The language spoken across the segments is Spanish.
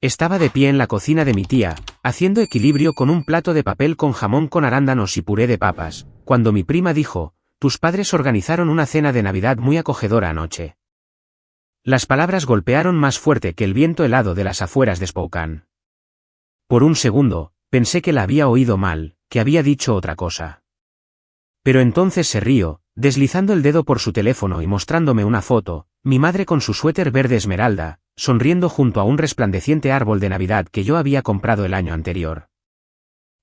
Estaba de pie en la cocina de mi tía, haciendo equilibrio con un plato de papel con jamón con arándanos y puré de papas, cuando mi prima dijo: «Tus padres organizaron una cena de Navidad muy acogedora anoche». Las palabras golpearon más fuerte que el viento helado de las afueras de Spokane. Por un segundo, pensé que la había oído mal, que había dicho otra cosa. Pero entonces se rió, deslizando el dedo por su teléfono y mostrándome una foto, mi madre con su suéter verde esmeralda, sonriendo junto a un resplandeciente árbol de Navidad que yo había comprado el año anterior.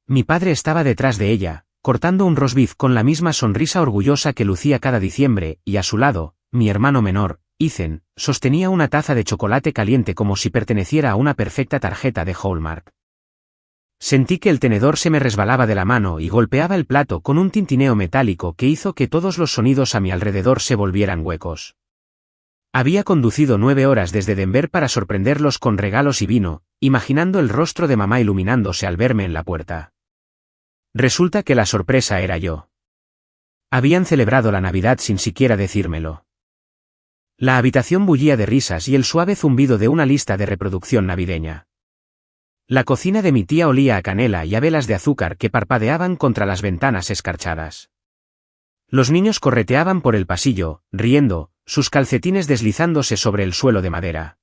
Mi padre estaba detrás de ella, cortando un roast beef con la misma sonrisa orgullosa que lucía cada diciembre, y a su lado, mi hermano menor, Ethan, sostenía una taza de chocolate caliente como si perteneciera a una perfecta tarjeta de Hallmark. Sentí que el tenedor se me resbalaba de la mano y golpeaba el plato con un tintineo metálico que hizo que todos los sonidos a mi alrededor se volvieran huecos. Había conducido 9 horas desde Denver para sorprenderlos con regalos y vino, imaginando el rostro de mamá iluminándose al verme en la puerta. Resulta que la sorpresa era yo. Habían celebrado la Navidad sin siquiera decírmelo. La habitación bullía de risas y el suave zumbido de una lista de reproducción navideña. La cocina de mi tía olía a canela y a velas de azúcar que parpadeaban contra las ventanas escarchadas. Los niños correteaban por el pasillo, riendo, sus calcetines deslizándose sobre el suelo de madera.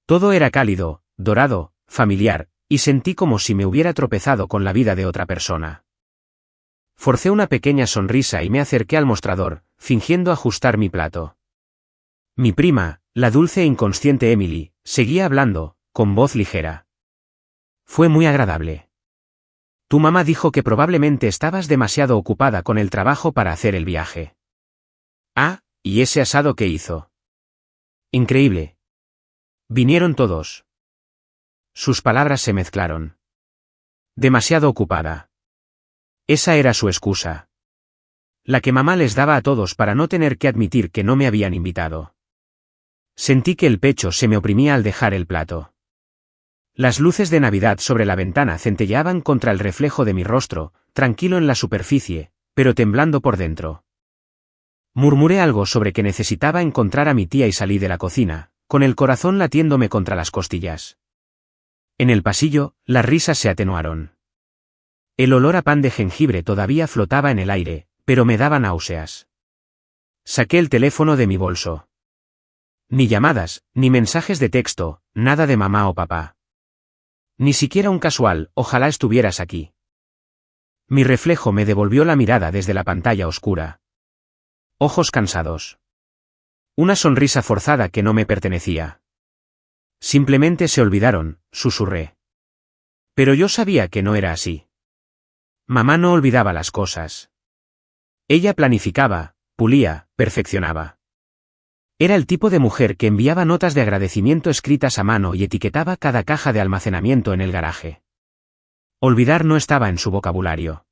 Todo era cálido, dorado, familiar, y sentí como si me hubiera tropezado con la vida de otra persona. Forcé una pequeña sonrisa y me acerqué al mostrador, fingiendo ajustar mi plato. Mi prima, la dulce e inconsciente Emily, seguía hablando, con voz ligera. Fue muy agradable. Tu mamá dijo que probablemente estabas demasiado ocupada con el trabajo para hacer el viaje. Ah, ¿y ese asado que hizo? Increíble. Vinieron todos. Sus palabras se mezclaron. Demasiado ocupada. Esa era su excusa. La que mamá les daba a todos para no tener que admitir que no me habían invitado. Sentí que el pecho se me oprimía al dejar el plato. Las luces de Navidad sobre la ventana centelleaban contra el reflejo de mi rostro, tranquilo en la superficie, pero temblando por dentro. Murmuré algo sobre que necesitaba encontrar a mi tía y salí de la cocina, con el corazón latiéndome contra las costillas. En el pasillo, las risas se atenuaron. El olor a pan de jengibre todavía flotaba en el aire, pero me daba náuseas. Saqué el teléfono de mi bolso. Ni llamadas, ni mensajes de texto, nada de mamá o papá. Ni siquiera un casual, ojalá estuvieras aquí. Mi reflejo me devolvió la mirada desde la pantalla oscura. Ojos cansados. Una sonrisa forzada que no me pertenecía. Simplemente se olvidaron, susurré. Pero yo sabía que no era así. Mamá no olvidaba las cosas. Ella planificaba, pulía, perfeccionaba. Era el tipo de mujer que enviaba notas de agradecimiento escritas a mano y etiquetaba cada caja de almacenamiento en el garaje. Olvidar no estaba en su vocabulario.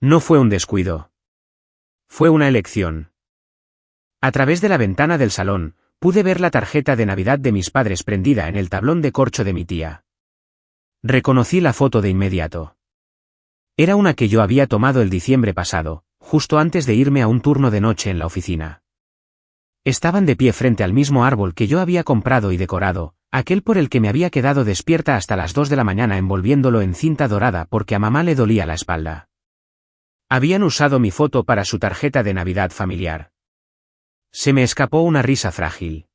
No fue un descuido. Fue una elección. A través de la ventana del salón, pude ver la tarjeta de Navidad de mis padres prendida en el tablón de corcho de mi tía. Reconocí la foto de inmediato. Era una que yo había tomado el diciembre pasado, justo antes de irme a un turno de noche en la oficina. Estaban de pie frente al mismo árbol que yo había comprado y decorado, aquel por el que me había quedado despierta hasta las 2 de la mañana envolviéndolo en cinta dorada porque a mamá le dolía la espalda. Habían usado mi foto para su tarjeta de Navidad familiar. Se me escapó una risa frágil.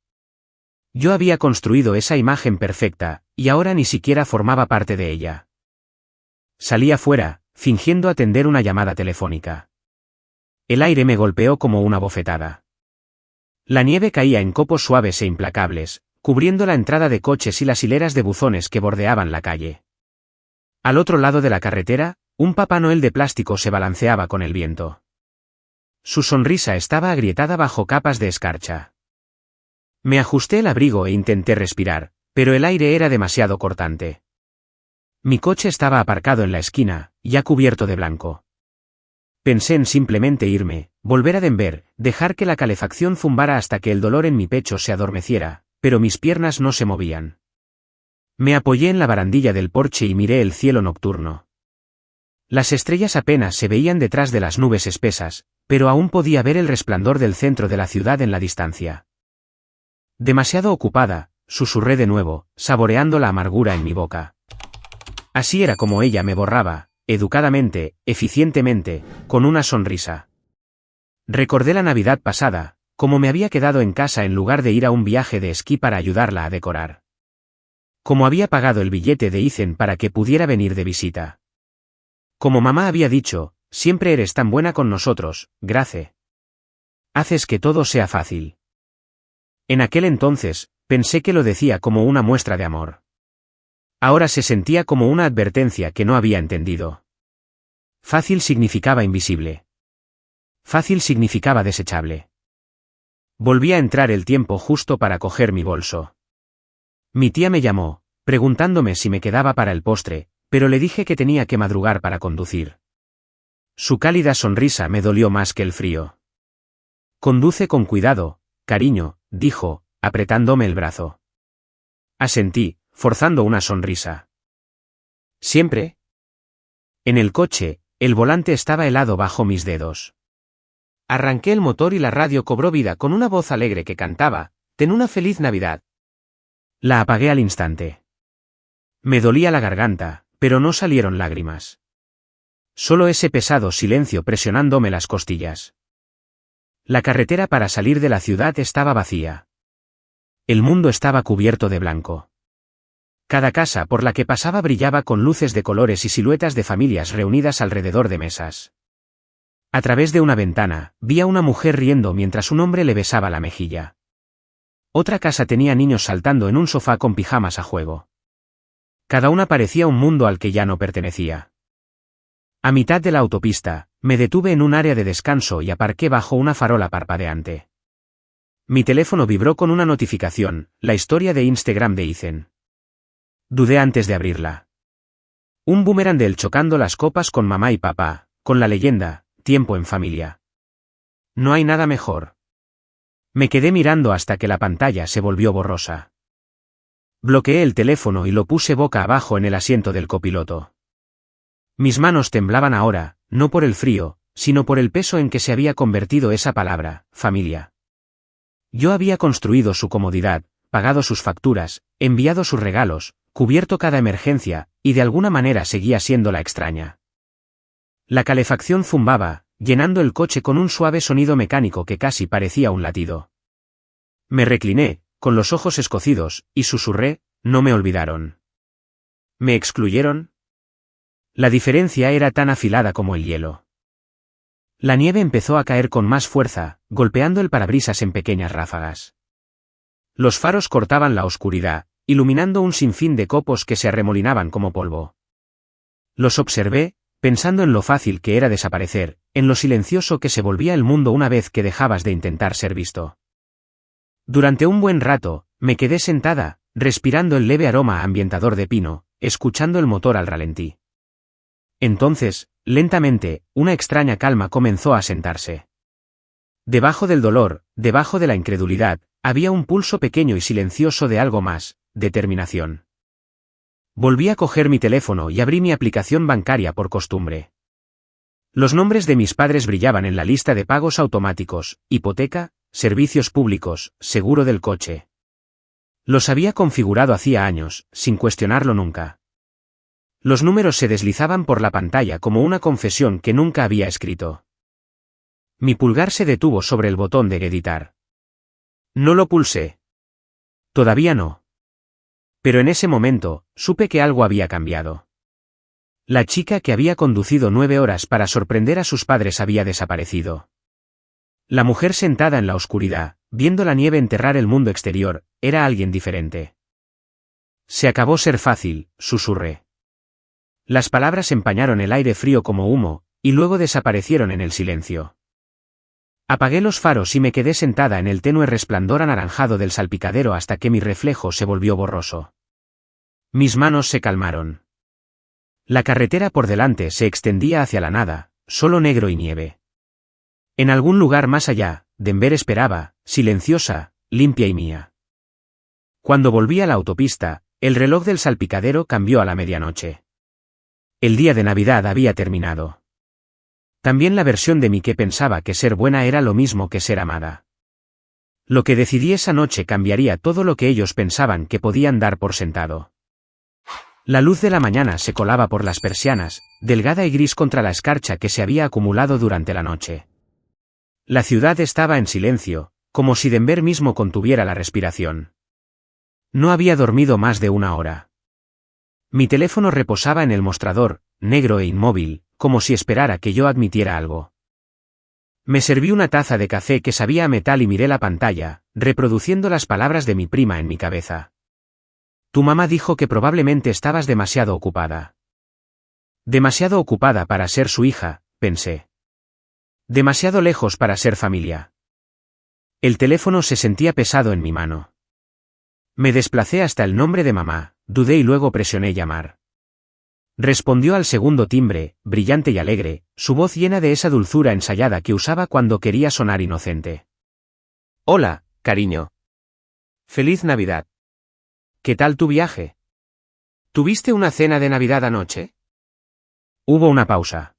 Yo había construido esa imagen perfecta, y ahora ni siquiera formaba parte de ella. Salí afuera, fingiendo atender una llamada telefónica. El aire me golpeó como una bofetada. La nieve caía en copos suaves e implacables, cubriendo la entrada de coches y las hileras de buzones que bordeaban la calle. Al otro lado de la carretera, un Papá Noel de plástico se balanceaba con el viento. Su sonrisa estaba agrietada bajo capas de escarcha. Me ajusté el abrigo e intenté respirar, pero el aire era demasiado cortante. Mi coche estaba aparcado en la esquina, ya cubierto de blanco. Pensé en simplemente irme, volver a Denver, dejar que la calefacción zumbara hasta que el dolor en mi pecho se adormeciera, pero mis piernas no se movían. Me apoyé en la barandilla del porche y miré el cielo nocturno. Las estrellas apenas se veían detrás de las nubes espesas, pero aún podía ver el resplandor del centro de la ciudad en la distancia. Demasiado ocupada, susurré de nuevo, saboreando la amargura en mi boca. Así era como ella me borraba, educadamente, eficientemente, con una sonrisa. Recordé la Navidad pasada, como me había quedado en casa en lugar de ir a un viaje de esquí para ayudarla a decorar. Como había pagado el billete de Ethan para que pudiera venir de visita. Como mamá había dicho, siempre eres tan buena con nosotros, Grace. Haces que todo sea fácil. En aquel entonces, pensé que lo decía como una muestra de amor. Ahora se sentía como una advertencia que no había entendido. Fácil significaba invisible. Fácil significaba desechable. Volví a entrar el tiempo justo para coger mi bolso. Mi tía me llamó, preguntándome si me quedaba para el postre, pero le dije que tenía que madrugar para conducir. Su cálida sonrisa me dolió más que el frío. Conduce con cuidado, cariño, dijo, apretándome el brazo. Asentí, forzando una sonrisa. ¿Siempre? En el coche, el volante estaba helado bajo mis dedos. Arranqué el motor y la radio cobró vida con una voz alegre que cantaba, «Ten una feliz Navidad». La apagué al instante. Me dolía la garganta, pero no salieron lágrimas. Solo ese pesado silencio presionándome las costillas. La carretera para salir de la ciudad estaba vacía. El mundo estaba cubierto de blanco. Cada casa por la que pasaba brillaba con luces de colores y siluetas de familias reunidas alrededor de mesas. A través de una ventana, vi a una mujer riendo mientras un hombre le besaba la mejilla. Otra casa tenía niños saltando en un sofá con pijamas a juego. Cada una parecía un mundo al que ya no pertenecía. A mitad de la autopista, me detuve en un área de descanso y aparqué bajo una farola parpadeante. Mi teléfono vibró con una notificación, la historia de Instagram de Ethan. Dudé antes de abrirla. Un boomerang de él chocando las copas con mamá y papá, con la leyenda, tiempo en familia. No hay nada mejor. Me quedé mirando hasta que la pantalla se volvió borrosa. Bloqueé el teléfono y lo puse boca abajo en el asiento del copiloto. Mis manos temblaban ahora, no por el frío, sino por el peso en que se había convertido esa palabra, familia. Yo había construido su comodidad, pagado sus facturas, enviado sus regalos, cubierto cada emergencia, y de alguna manera seguía siendo la extraña. La calefacción zumbaba, llenando el coche con un suave sonido mecánico que casi parecía un latido. Me recliné, con los ojos escocidos, y susurré, no me olvidaron. ¿Me excluyeron? La diferencia era tan afilada como el hielo. La nieve empezó a caer con más fuerza, golpeando el parabrisas en pequeñas ráfagas. Los faros cortaban la oscuridad, iluminando un sinfín de copos que se arremolinaban como polvo. Los observé, pensando en lo fácil que era desaparecer, en lo silencioso que se volvía el mundo una vez que dejabas de intentar ser visto. Durante un buen rato, me quedé sentada, respirando el leve aroma ambientador de pino, escuchando el motor al ralentí. Entonces, lentamente, una extraña calma comenzó a sentarse. Debajo del dolor, debajo de la incredulidad, había un pulso pequeño y silencioso de algo más, determinación. Volví a coger mi teléfono y abrí mi aplicación bancaria por costumbre. Los nombres de mis padres brillaban en la lista de pagos automáticos, hipoteca, servicios públicos, seguro del coche. Los había configurado hacía años, sin cuestionarlo nunca. Los números se deslizaban por la pantalla como una confesión que nunca había escrito. Mi pulgar se detuvo sobre el botón de editar. No lo pulsé. Todavía no. Pero en ese momento, supe que algo había cambiado. La chica que había conducido 9 horas para sorprender a sus padres había desaparecido. La mujer sentada en la oscuridad, viendo la nieve enterrar el mundo exterior, era alguien diferente. Se acabó ser fácil, susurré. Las palabras empañaron el aire frío como humo, y luego desaparecieron en el silencio. Apagué los faros y me quedé sentada en el tenue resplandor anaranjado del salpicadero hasta que mi reflejo se volvió borroso. Mis manos se calmaron. La carretera por delante se extendía hacia la nada, solo negro y nieve. En algún lugar más allá, Denver esperaba, silenciosa, limpia y mía. Cuando volví a la autopista, el reloj del salpicadero cambió a la medianoche. El día de Navidad había terminado. También la versión de mí que pensaba que ser buena era lo mismo que ser amada. Lo que decidí esa noche cambiaría todo lo que ellos pensaban que podían dar por sentado. La luz de la mañana se colaba por las persianas, delgada y gris contra la escarcha que se había acumulado durante la noche. La ciudad estaba en silencio, como si Denver mismo contuviera la respiración. No había dormido más de una hora. Mi teléfono reposaba en el mostrador, negro e inmóvil, como si esperara que yo admitiera algo. Me serví una taza de café que sabía a metal y miré la pantalla, reproduciendo las palabras de mi prima en mi cabeza. Tu mamá dijo que probablemente estabas demasiado ocupada. Demasiado ocupada para ser su hija, pensé. Demasiado lejos para ser familia. El teléfono se sentía pesado en mi mano. Me desplacé hasta el nombre de mamá, dudé y luego presioné llamar. Respondió al segundo timbre, brillante y alegre, su voz llena de esa dulzura ensayada que usaba cuando quería sonar inocente. Hola, cariño. Feliz Navidad. ¿Qué tal tu viaje? ¿Tuviste una cena de Navidad anoche? Hubo una pausa.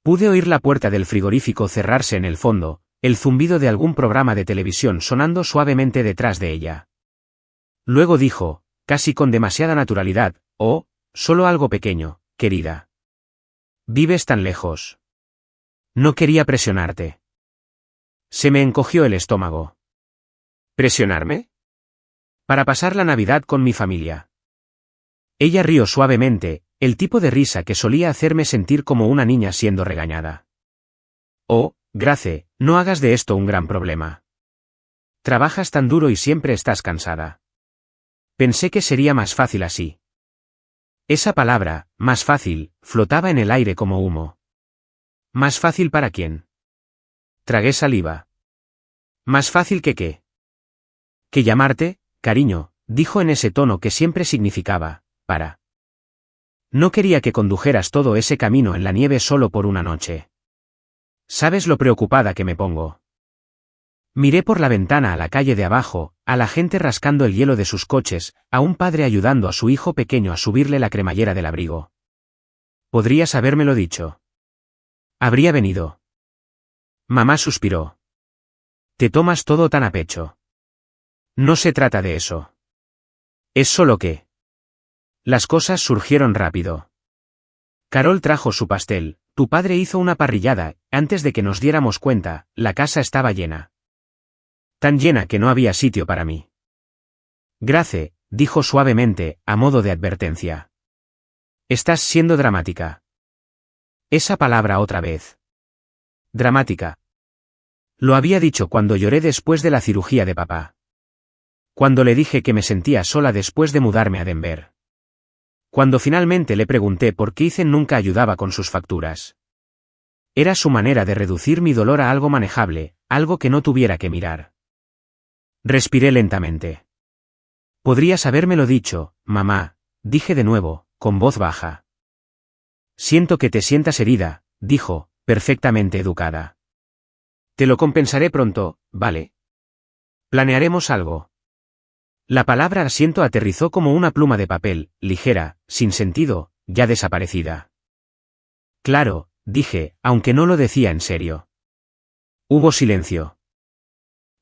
Pude oír la puerta del frigorífico cerrarse en el fondo, el zumbido de algún programa de televisión sonando suavemente detrás de ella. Luego dijo, casi con demasiada naturalidad, oh, solo algo pequeño, querida. Vives tan lejos. No quería presionarte. Se me encogió el estómago. ¿Presionarme? Para pasar la Navidad con mi familia. Ella rió suavemente, el tipo de risa que solía hacerme sentir como una niña siendo regañada. Oh, Grace, no hagas de esto un gran problema. Trabajas tan duro y siempre estás cansada. Pensé que sería más fácil así. Esa palabra, más fácil, flotaba en el aire como humo. ¿Más fácil para quién? Tragué saliva. ¿Más fácil que qué? Que llamarte, cariño, dijo en ese tono que siempre significaba, para. No quería que condujeras todo ese camino en la nieve solo por una noche. ¿Sabes lo preocupada que me pongo? Miré por la ventana a la calle de abajo, a la gente rascando el hielo de sus coches, a un padre ayudando a su hijo pequeño a subirle la cremallera del abrigo. Podrías habérmelo dicho. Habría venido. Mamá suspiró. Te tomas todo tan a pecho. No se trata de eso. Es solo que. Las cosas surgieron rápido. Carol trajo su pastel, tu padre hizo una parrillada, antes de que nos diéramos cuenta, la casa estaba llena. Tan llena que no había sitio para mí. Grace, dijo suavemente, a modo de advertencia. Estás siendo dramática. Esa palabra otra vez. Dramática. Lo había dicho cuando lloré después de la cirugía de papá. Cuando le dije que me sentía sola después de mudarme a Denver. Cuando finalmente le pregunté por qué Ethan nunca ayudaba con sus facturas. Era su manera de reducir mi dolor a algo manejable, algo que no tuviera que mirar. Respiré lentamente. Podrías habérmelo dicho, mamá, dije de nuevo, con voz baja. Siento que te sientas herida, dijo, perfectamente educada. Te lo compensaré pronto, ¿vale? Planearemos algo. La palabra asiento aterrizó como una pluma de papel, ligera, sin sentido, ya desaparecida. Claro, dije, aunque no lo decía en serio. Hubo silencio.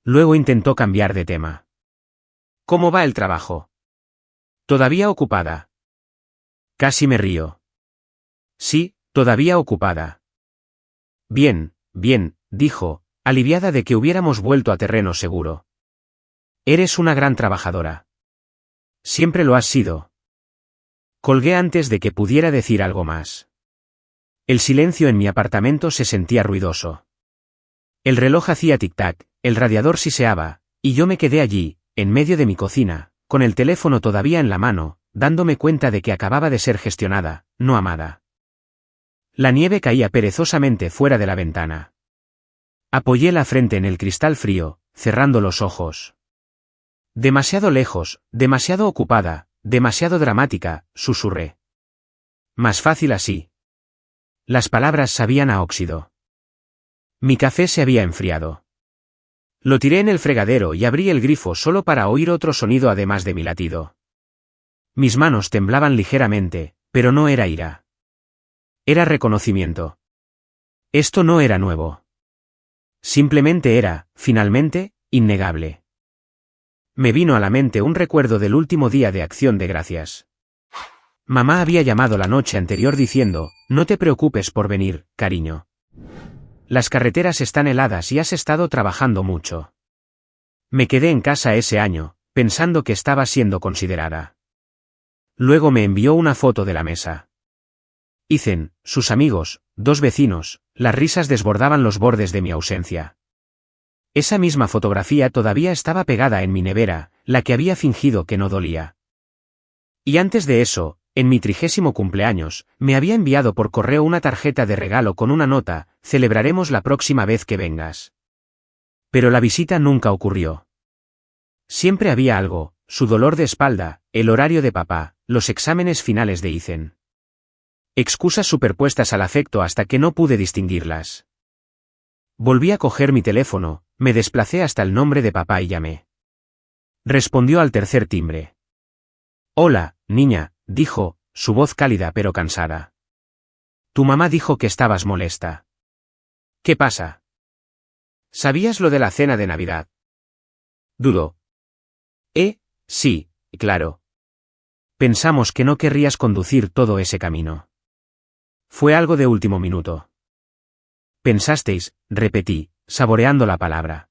Luego intentó cambiar de tema. ¿Cómo va el trabajo? ¿Todavía ocupada? Casi me río. Sí, todavía ocupada. Bien, bien, dijo, aliviada de que hubiéramos vuelto a terreno seguro. Eres una gran trabajadora. Siempre lo has sido. Colgué antes de que pudiera decir algo más. El silencio en mi apartamento se sentía ruidoso. El reloj hacía tic-tac, el radiador siseaba, y yo me quedé allí, en medio de mi cocina, con el teléfono todavía en la mano, dándome cuenta de que acababa de ser gestionada, no amada. La nieve caía perezosamente fuera de la ventana. Apoyé la frente en el cristal frío, cerrando los ojos. Demasiado lejos, demasiado ocupada, demasiado dramática, susurré. Más fácil así. Las palabras sabían a óxido. Mi café se había enfriado. Lo tiré en el fregadero y abrí el grifo solo para oír otro sonido además de mi latido. Mis manos temblaban ligeramente, pero no era ira. Era reconocimiento. Esto no era nuevo. Simplemente era, finalmente, innegable. Me vino a la mente un recuerdo del último día de Acción de Gracias. Mamá había llamado la noche anterior diciendo, no te preocupes por venir, cariño. Las carreteras están heladas y has estado trabajando mucho. Me quedé en casa ese año, pensando que estaba siendo considerada. Luego me envió una foto de la mesa. Ethan, sus amigos, 2 vecinos, las risas desbordaban los bordes de mi ausencia. Esa misma fotografía todavía estaba pegada en mi nevera, la que había fingido que no dolía. Y antes de eso, en mi 30º cumpleaños, me había enviado por correo una tarjeta de regalo con una nota, celebraremos la próxima vez que vengas. Pero la visita nunca ocurrió. Siempre había algo, su dolor de espalda, el horario de papá, los exámenes finales de Ethan. Excusas superpuestas al afecto hasta que no pude distinguirlas. Volví a coger mi teléfono, me desplacé hasta el nombre de papá y llamé. Respondió al tercer timbre. Hola, niña, dijo, su voz cálida pero cansada. Tu mamá dijo que estabas molesta. ¿Qué pasa? ¿Sabías lo de la cena de Navidad? Dudó. Sí, claro. Pensamos que no querrías conducir todo ese camino. Fue algo de último minuto. Pensasteis, repetí, saboreando la palabra.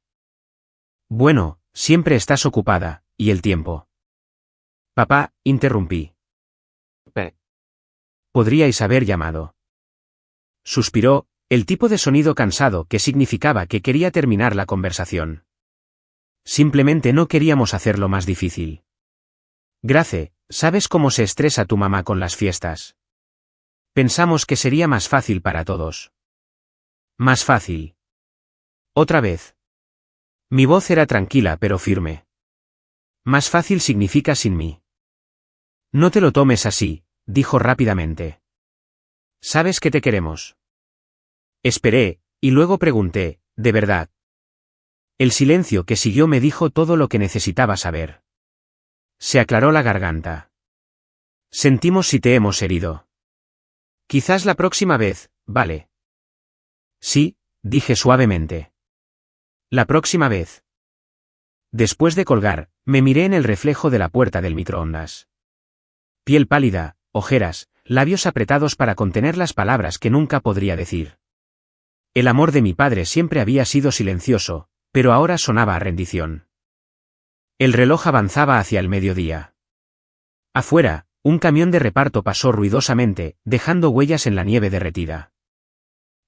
Bueno, siempre estás ocupada, ¿y el tiempo? Papá, interrumpí. Podríais haber llamado. Suspiró, el tipo de sonido cansado que significaba que quería terminar la conversación. Simplemente no queríamos hacerlo más difícil. Grace, ¿sabes cómo se estresa tu mamá con las fiestas? Pensamos que sería más fácil para todos. Más fácil. Otra vez. Mi voz era tranquila pero firme. Más fácil significa sin mí. No te lo tomes así, dijo rápidamente. Sabes que te queremos. Esperé, y luego pregunté, ¿de verdad? El silencio que siguió me dijo todo lo que necesitaba saber. Se aclaró la garganta. Sentimos si te hemos herido. Quizás la próxima vez, ¿vale? Sí, dije suavemente. La próxima vez. Después de colgar, me miré en el reflejo de la puerta del microondas. Piel pálida, ojeras, labios apretados para contener las palabras que nunca podría decir. El amor de mi padre siempre había sido silencioso, pero ahora sonaba a rendición. El reloj avanzaba hacia el mediodía. Afuera, un camión de reparto pasó ruidosamente, dejando huellas en la nieve derretida.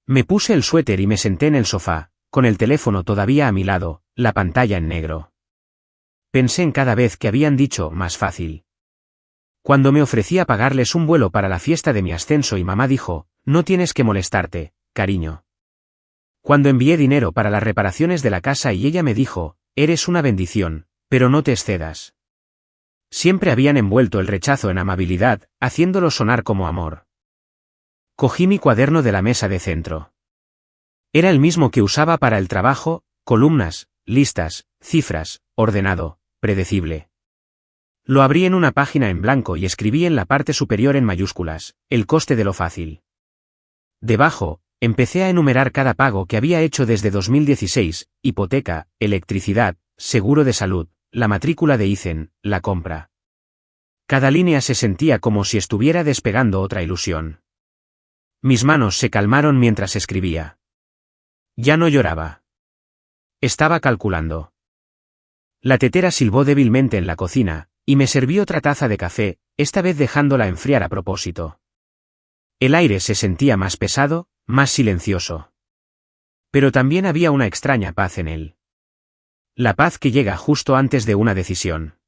Me puse el suéter y me senté en el sofá, con el teléfono todavía a mi lado, la pantalla en negro. Pensé en cada vez que habían dicho más fácil. Cuando me ofrecí a pagarles un vuelo para la fiesta de mi ascenso y mamá dijo, no tienes que molestarte, cariño. Cuando envié dinero para las reparaciones de la casa y ella me dijo, eres una bendición, pero no te excedas. Siempre habían envuelto el rechazo en amabilidad, haciéndolo sonar como amor. Cogí mi cuaderno de la mesa de centro. Era el mismo que usaba para el trabajo, columnas, listas, cifras, ordenado, predecible. Lo abrí en una página en blanco y escribí en la parte superior en mayúsculas, el coste de lo fácil. Debajo, empecé a enumerar cada pago que había hecho desde 2016, hipoteca, electricidad, seguro de salud, la matrícula de Ethan, la compra. Cada línea se sentía como si estuviera despegando otra ilusión. Mis manos se calmaron mientras escribía. Ya no lloraba. Estaba calculando. La tetera silbó débilmente en la cocina, y me serví otra taza de café, esta vez dejándola enfriar a propósito. El aire se sentía más pesado, más silencioso. Pero también había una extraña paz en él. La paz que llega justo antes de una decisión.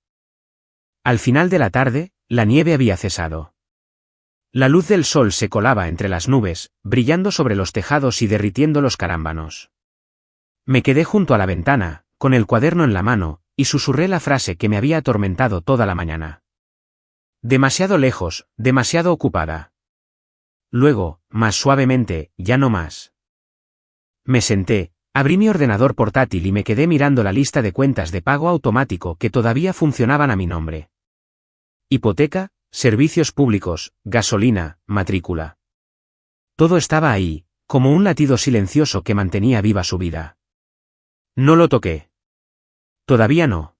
Al final de la tarde, la nieve había cesado. La luz del sol se colaba entre las nubes, brillando sobre los tejados y derritiendo los carámbanos. Me quedé junto a la ventana, con el cuaderno en la mano, y susurré la frase que me había atormentado toda la mañana. Demasiado lejos, demasiado ocupada. Luego, más suavemente, ya no más. Me senté, abrí mi ordenador portátil y me quedé mirando la lista de cuentas de pago automático que todavía funcionaban a mi nombre. Hipoteca, servicios públicos, gasolina, matrícula. Todo estaba ahí, como un latido silencioso que mantenía viva su vida. No lo toqué. Todavía no.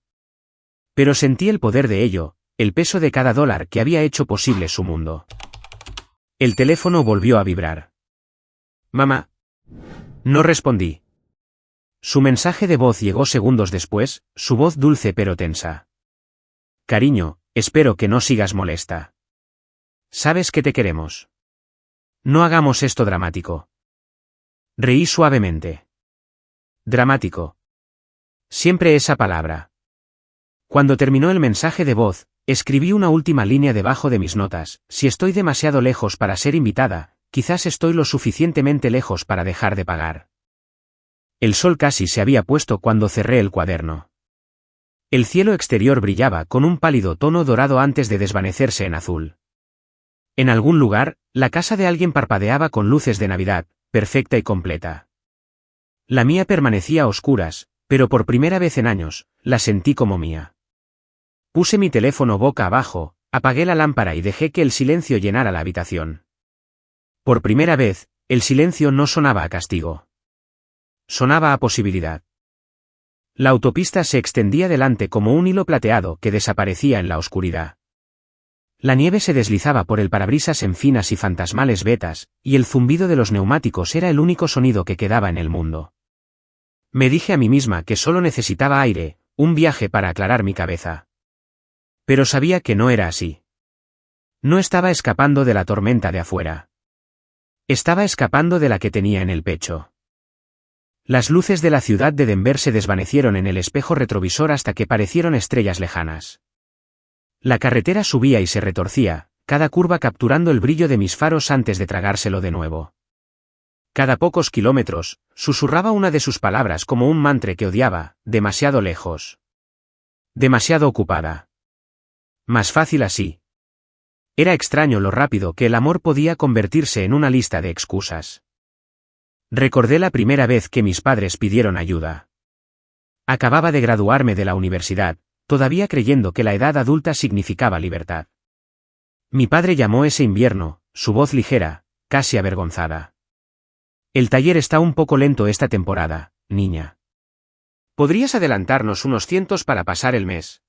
Pero sentí el poder de ello, el peso de cada dólar que había hecho posible su mundo. El teléfono volvió a vibrar. Mamá. No respondí. Su mensaje de voz llegó segundos después, su voz dulce pero tensa. Cariño, espero que no sigas molesta. Sabes que te queremos. No hagamos esto dramático. Reí suavemente. Dramático. Siempre esa palabra. Cuando terminó el mensaje de voz, escribí una última línea debajo de mis notas: si estoy demasiado lejos para ser invitada, quizás estoy lo suficientemente lejos para dejar de pagar. El sol casi se había puesto cuando cerré el cuaderno. El cielo exterior brillaba con un pálido tono dorado antes de desvanecerse en azul. En algún lugar, la casa de alguien parpadeaba con luces de Navidad, perfecta y completa. La mía permanecía a oscuras, pero por primera vez en años, la sentí como mía. Puse mi teléfono boca abajo, apagué la lámpara y dejé que el silencio llenara la habitación. Por primera vez, el silencio no sonaba a castigo. Sonaba a posibilidad. La autopista se extendía delante como un hilo plateado que desaparecía en la oscuridad. La nieve se deslizaba por el parabrisas en finas y fantasmales vetas, y el zumbido de los neumáticos era el único sonido que quedaba en el mundo. Me dije a mí misma que solo necesitaba aire, un viaje para aclarar mi cabeza. Pero sabía que no era así. No estaba escapando de la tormenta de afuera. Estaba escapando de la que tenía en el pecho. Las luces de la ciudad de Denver se desvanecieron en el espejo retrovisor hasta que parecieron estrellas lejanas. La carretera subía y se retorcía, cada curva capturando el brillo de mis faros antes de tragárselo de nuevo. Cada pocos kilómetros, susurraba una de sus palabras como un mantra que odiaba: demasiado lejos. Demasiado ocupada. Más fácil así. Era extraño lo rápido que el amor podía convertirse en una lista de excusas. Recordé la primera vez que mis padres pidieron ayuda. Acababa de graduarme de la universidad, todavía creyendo que la edad adulta significaba libertad. Mi padre llamó ese invierno, su voz ligera, casi avergonzada. El taller está un poco lento esta temporada, niña. ¿Podrías adelantarnos unos cientos para pasar el mes?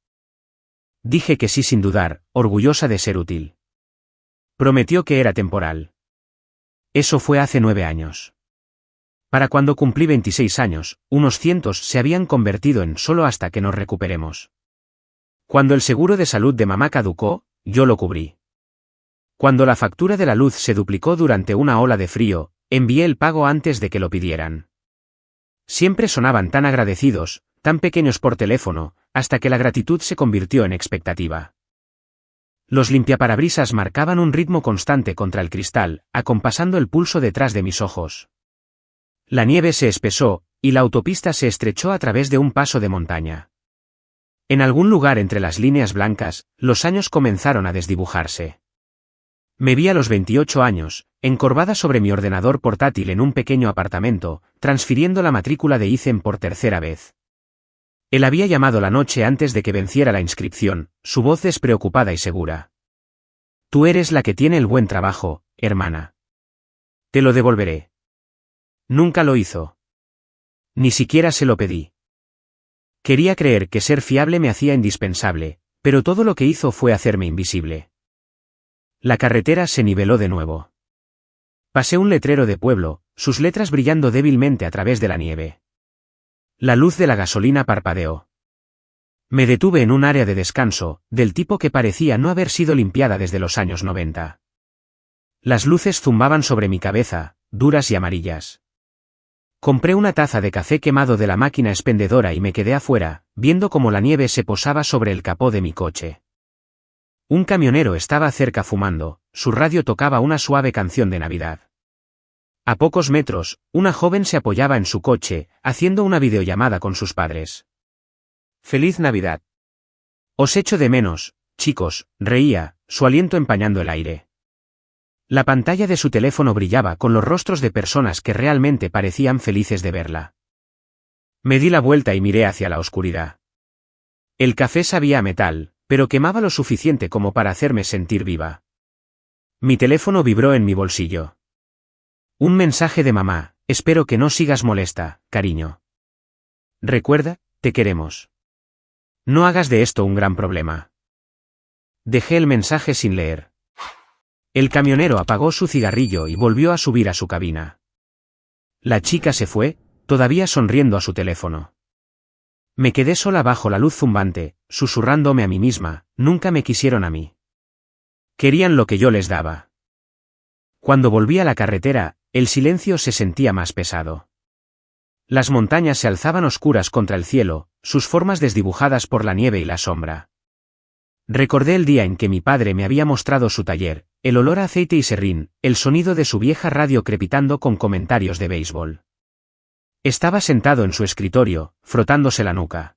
Dije que sí sin dudar, orgullosa de ser útil. Prometió que era temporal. Eso fue hace 9 años. Para cuando cumplí 26 años, unos cientos se habían convertido en solo hasta que nos recuperemos. Cuando el seguro de salud de mamá caducó, yo lo cubrí. Cuando la factura de la luz se duplicó durante una ola de frío, envié el pago antes de que lo pidieran. Siempre sonaban tan agradecidos, tan pequeños por teléfono, hasta que la gratitud se convirtió en expectativa. Los limpiaparabrisas marcaban un ritmo constante contra el cristal, acompasando el pulso detrás de mis ojos. La nieve se espesó, y la autopista se estrechó a través de un paso de montaña. En algún lugar entre las líneas blancas, los años comenzaron a desdibujarse. Me vi a los 28 años, encorvada sobre mi ordenador portátil en un pequeño apartamento, transfiriendo la matrícula de Ethan por tercera vez. Él había llamado la noche antes de que venciera la inscripción, su voz despreocupada y segura. Tú eres la que tiene el buen trabajo, hermana. Te lo devolveré. Nunca lo hizo. Ni siquiera se lo pedí. Quería creer que ser fiable me hacía indispensable, pero todo lo que hizo fue hacerme invisible. La carretera se niveló de nuevo. Pasé un letrero de pueblo, sus letras brillando débilmente a través de la nieve. La luz de la gasolina parpadeó. Me detuve en un área de descanso, del tipo que parecía no haber sido limpiada desde los años 90. Las luces zumbaban sobre mi cabeza, duras y amarillas. Compré una taza de café quemado de la máquina expendedora y me quedé afuera, viendo cómo la nieve se posaba sobre el capó de mi coche. Un camionero estaba cerca fumando, su radio tocaba una suave canción de Navidad. A pocos metros, una joven se apoyaba en su coche, haciendo una videollamada con sus padres. ¡Feliz Navidad! Os echo de menos, chicos, reía, su aliento empañando el aire. La pantalla de su teléfono brillaba con los rostros de personas que realmente parecían felices de verla. Me di la vuelta y miré hacia la oscuridad. El café sabía a metal, pero quemaba lo suficiente como para hacerme sentir viva. Mi teléfono vibró en mi bolsillo. Un mensaje de mamá: espero que no sigas molesta, cariño. Recuerda, te queremos. No hagas de esto un gran problema. Dejé el mensaje sin leer. El camionero apagó su cigarrillo y volvió a subir a su cabina. La chica se fue, todavía sonriendo a su teléfono. Me quedé sola bajo la luz zumbante, susurrándome a mí misma, nunca me quisieron a mí. Querían lo que yo les daba. Cuando volví a la carretera, el silencio se sentía más pesado. Las montañas se alzaban oscuras contra el cielo, sus formas desdibujadas por la nieve y la sombra. Recordé el día en que mi padre me había mostrado su taller, el olor a aceite y serrín, el sonido de su vieja radio crepitando con comentarios de béisbol. Estaba sentado en su escritorio, frotándose la nuca.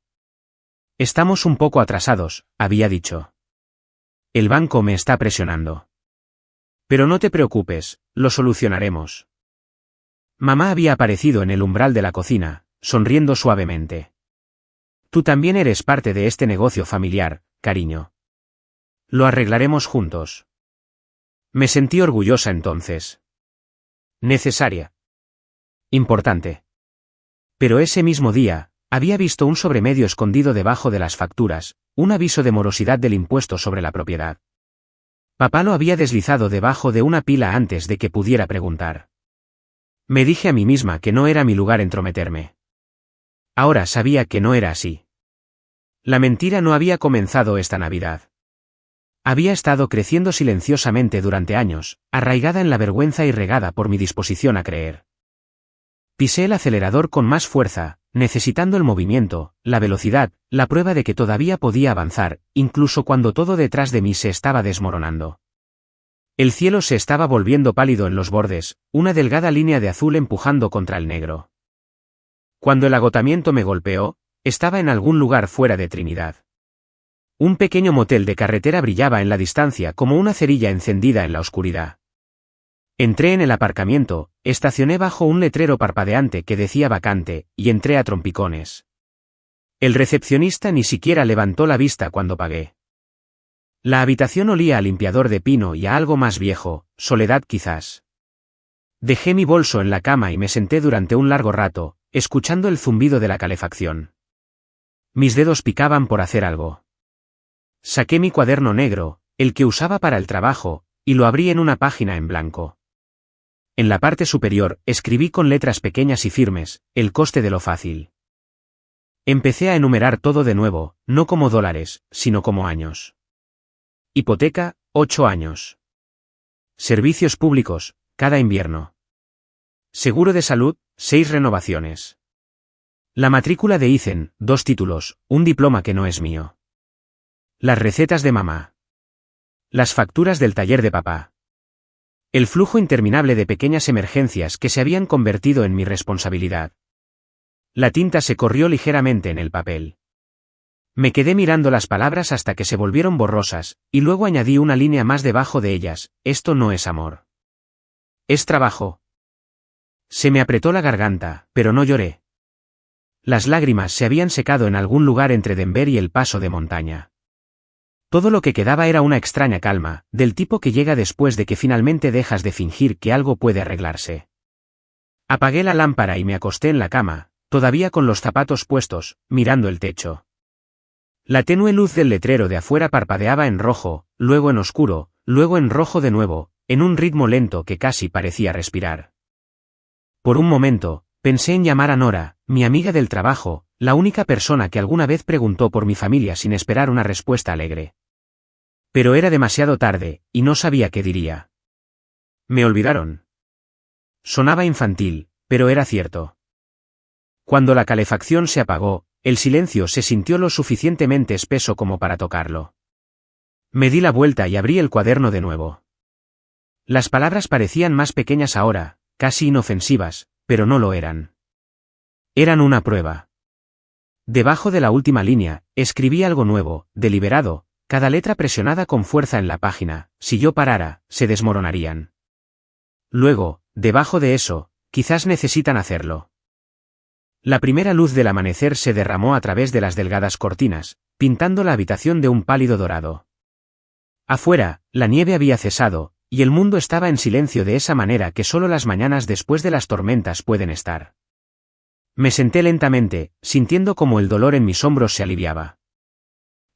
Estamos un poco atrasados, había dicho. El banco me está presionando. Pero no te preocupes, lo solucionaremos. Mamá había aparecido en el umbral de la cocina, sonriendo suavemente. Tú también eres parte de este negocio familiar, cariño. Lo arreglaremos juntos. Me sentí orgullosa entonces. Necesaria. Importante. Pero ese mismo día, había visto un sobremedio escondido debajo de las facturas, un aviso de morosidad del impuesto sobre la propiedad. Papá lo había deslizado debajo de una pila antes de que pudiera preguntar. Me dije a mí misma que no era mi lugar entrometerme. Ahora sabía que no era así. La mentira no había comenzado esta Navidad. Había estado creciendo silenciosamente durante años, arraigada en la vergüenza y regada por mi disposición a creer. Pisé el acelerador con más fuerza, necesitando el movimiento, la velocidad, la prueba de que todavía podía avanzar, incluso cuando todo detrás de mí se estaba desmoronando. El cielo se estaba volviendo pálido en los bordes, una delgada línea de azul empujando contra el negro. Cuando el agotamiento me golpeó, estaba en algún lugar fuera de Trinidad. Un pequeño motel de carretera brillaba en la distancia como una cerilla encendida en la oscuridad. Entré en el aparcamiento, estacioné bajo un letrero parpadeante que decía vacante, y entré a trompicones. El recepcionista ni siquiera levantó la vista cuando pagué. La habitación olía a limpiador de pino y a algo más viejo, soledad quizás. Dejé mi bolso en la cama y me senté durante un largo rato, escuchando el zumbido de la calefacción. Mis dedos picaban por hacer algo. Saqué mi cuaderno negro, el que usaba para el trabajo, y lo abrí en una página en blanco. En la parte superior, escribí con letras pequeñas y firmes, el coste de lo fácil. Empecé a enumerar todo de nuevo, no como dólares, sino como años. Hipoteca, 8 años. Servicios públicos, cada invierno. Seguro de salud, 6 renovaciones. La matrícula de Ethan, 2 títulos, un diploma que no es mío. Las recetas de mamá. Las facturas del taller de papá. El flujo interminable de pequeñas emergencias que se habían convertido en mi responsabilidad. La tinta se corrió ligeramente en el papel. Me quedé mirando las palabras hasta que se volvieron borrosas, y luego añadí una línea más debajo de ellas: esto no es amor. Es trabajo. Se me apretó la garganta, pero no lloré. Las lágrimas se habían secado en algún lugar entre Denver y el paso de montaña. Todo lo que quedaba era una extraña calma, del tipo que llega después de que finalmente dejas de fingir que algo puede arreglarse. Apagué la lámpara y me acosté en la cama, todavía con los zapatos puestos, mirando el techo. La tenue luz del letrero de afuera parpadeaba en rojo, luego en oscuro, luego en rojo de nuevo, en un ritmo lento que casi parecía respirar. Por un momento, pensé en llamar a Nora, mi amiga del trabajo, la única persona que alguna vez preguntó por mi familia sin esperar una respuesta alegre. Pero era demasiado tarde, y no sabía qué diría. Me olvidaron. Sonaba infantil, pero era cierto. Cuando la calefacción se apagó, el silencio se sintió lo suficientemente espeso como para tocarlo. Me di la vuelta y abrí el cuaderno de nuevo. Las palabras parecían más pequeñas ahora, casi inofensivas, pero no lo eran. Eran una prueba. Debajo de la última línea, escribí algo nuevo, deliberado, cada letra presionada con fuerza en la página: si yo parara, se desmoronarían. Luego, debajo de eso, quizás necesitan hacerlo. La primera luz del amanecer se derramó a través de las delgadas cortinas, pintando la habitación de un pálido dorado. Afuera, la nieve había cesado, y el mundo estaba en silencio de esa manera que solo las mañanas después de las tormentas pueden estar. Me senté lentamente, sintiendo como el dolor en mis hombros se aliviaba.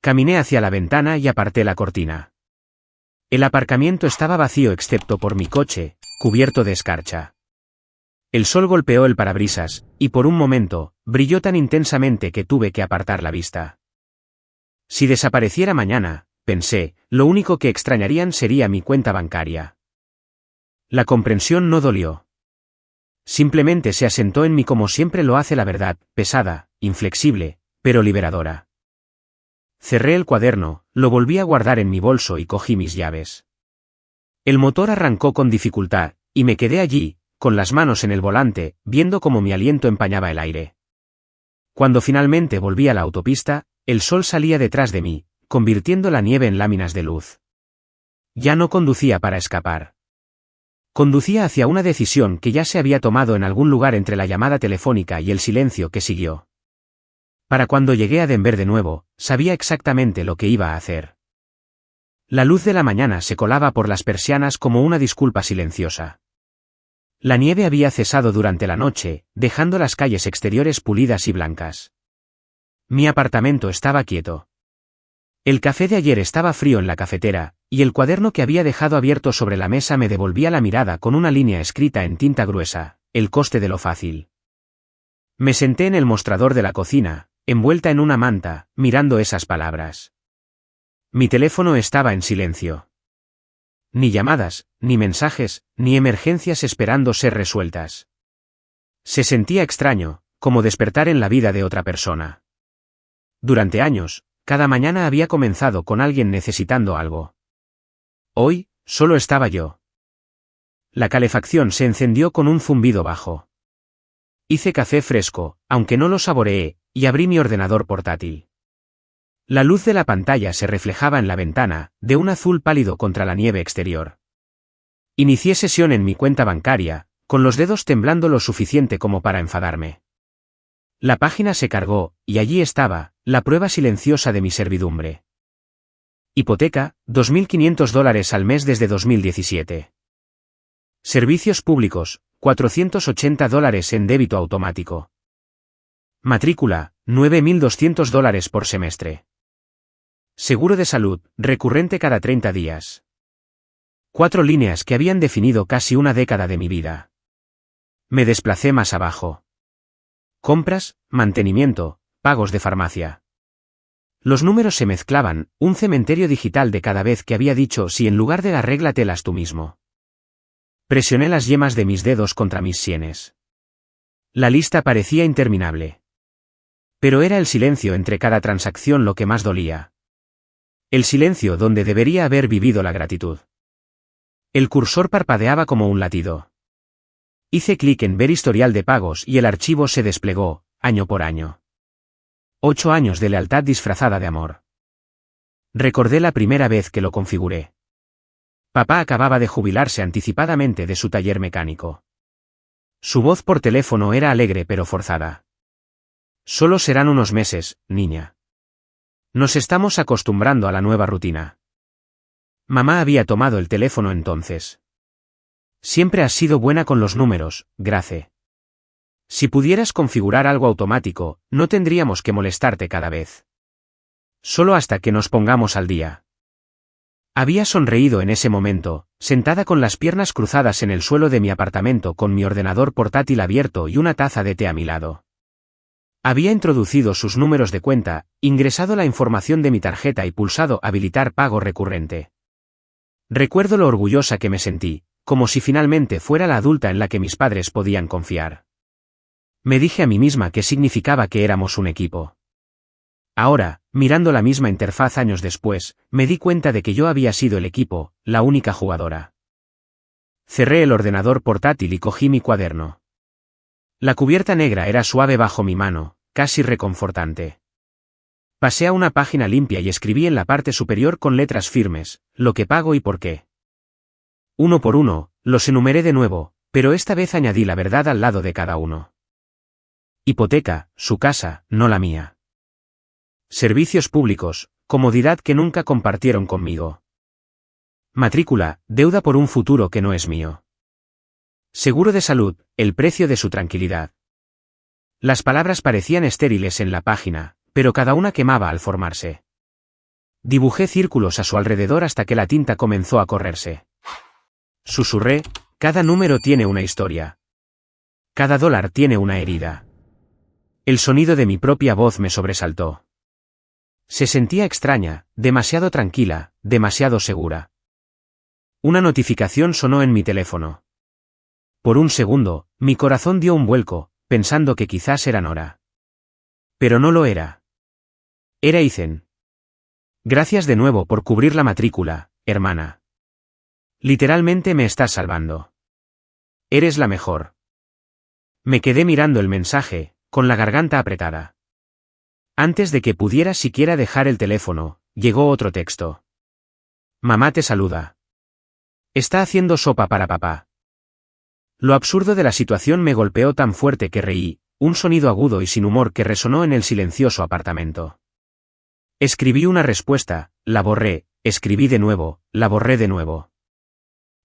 Caminé hacia la ventana y aparté la cortina. El aparcamiento estaba vacío excepto por mi coche, cubierto de escarcha. El sol golpeó el parabrisas, y por un momento, brilló tan intensamente que tuve que apartar la vista. Si desapareciera mañana, pensé, lo único que extrañarían sería mi cuenta bancaria. La comprensión no dolió. Simplemente se asentó en mí como siempre lo hace la verdad, pesada, inflexible, pero liberadora. Cerré el cuaderno, lo volví a guardar en mi bolso y cogí mis llaves. El motor arrancó con dificultad, y me quedé allí, con las manos en el volante, viendo cómo mi aliento empañaba el aire. Cuando finalmente volví a la autopista, el sol salía detrás de mí, convirtiendo la nieve en láminas de luz. Ya no conducía para escapar. Conducía hacia una decisión que ya se había tomado en algún lugar entre la llamada telefónica y el silencio que siguió. Para cuando llegué a Denver de nuevo, sabía exactamente lo que iba a hacer. La luz de la mañana se colaba por las persianas como una disculpa silenciosa. La nieve había cesado durante la noche, dejando las calles exteriores pulidas y blancas. Mi apartamento estaba quieto. El café de ayer estaba frío en la cafetera, y el cuaderno que había dejado abierto sobre la mesa me devolvía la mirada con una línea escrita en tinta gruesa, el coste de lo fácil. Me senté en el mostrador de la cocina, envuelta en una manta, mirando esas palabras. Mi teléfono estaba en silencio. Ni llamadas, ni mensajes, ni emergencias esperando ser resueltas. Se sentía extraño, como despertar en la vida de otra persona. Durante años, cada mañana había comenzado con alguien necesitando algo. Hoy, solo estaba yo. La calefacción se encendió con un zumbido bajo. Hice café fresco, aunque no lo saboreé, y abrí mi ordenador portátil. La luz de la pantalla se reflejaba en la ventana, de un azul pálido contra la nieve exterior. Inicié sesión en mi cuenta bancaria, con los dedos temblando lo suficiente como para enfadarme. La página se cargó, y allí estaba, la prueba silenciosa de mi servidumbre. Hipoteca, $2.500 al mes desde 2017. Servicios públicos, $480 en débito automático. Matrícula, $9.200 por semestre. Seguro de salud, recurrente cada 30 días. 4 líneas que habían definido casi una década de mi vida. Me desplacé más abajo. Compras, mantenimiento, pagos de farmacia. Los números se mezclaban, un cementerio digital de cada vez que había dicho sí en lugar de arréglatelas tú mismo. Presioné las yemas de mis dedos contra mis sienes. La lista parecía interminable. Pero era el silencio entre cada transacción lo que más dolía. El silencio donde debería haber vivido la gratitud. El cursor parpadeaba como un latido. Hice clic en ver historial de pagos y el archivo se desplegó, año por año. 8 años de lealtad disfrazada de amor. Recordé la primera vez que lo configuré. Papá acababa de jubilarse anticipadamente de su taller mecánico. Su voz por teléfono era alegre pero forzada. Solo serán unos meses, niña. Nos estamos acostumbrando a la nueva rutina. Mamá había tomado el teléfono entonces. Siempre has sido buena con los números, Grace. Si pudieras configurar algo automático, no tendríamos que molestarte cada vez. Solo hasta que nos pongamos al día. Había sonreído en ese momento, sentada con las piernas cruzadas en el suelo de mi apartamento con mi ordenador portátil abierto y una taza de té a mi lado. Había introducido sus números de cuenta, ingresado la información de mi tarjeta y pulsado habilitar pago recurrente. Recuerdo lo orgullosa que me sentí, como si finalmente fuera la adulta en la que mis padres podían confiar. Me dije a mí misma qué significaba que éramos un equipo. Ahora, mirando la misma interfaz años después, me di cuenta de que yo había sido el equipo, la única jugadora. Cerré el ordenador portátil y cogí mi cuaderno. La cubierta negra era suave bajo mi mano, casi reconfortante. Pasé a una página limpia y escribí en la parte superior con letras firmes, lo que pago y por qué. Uno por uno, los enumeré de nuevo, pero esta vez añadí la verdad al lado de cada uno. Hipoteca, su casa, no la mía. Servicios públicos, comodidad que nunca compartieron conmigo. Matrícula, deuda por un futuro que no es mío. Seguro de salud, el precio de su tranquilidad. Las palabras parecían estériles en la página, pero cada una quemaba al formarse. Dibujé círculos a su alrededor hasta que la tinta comenzó a correrse. Susurré, cada número tiene una historia. Cada dólar tiene una herida. El sonido de mi propia voz me sobresaltó. Se sentía extraña, demasiado tranquila, demasiado segura. Una notificación sonó en mi teléfono. Por un segundo, mi corazón dio un vuelco, pensando que quizás era Nora. Pero no lo era. Era Ethan. Gracias de nuevo por cubrir la matrícula, hermana. Literalmente me estás salvando. Eres la mejor. Me quedé mirando el mensaje, con la garganta apretada. Antes de que pudiera siquiera dejar el teléfono, llegó otro texto. Mamá te saluda. Está haciendo sopa para papá. Lo absurdo de la situación me golpeó tan fuerte que reí, un sonido agudo y sin humor que resonó en el silencioso apartamento. Escribí una respuesta, la borré, escribí de nuevo, la borré de nuevo.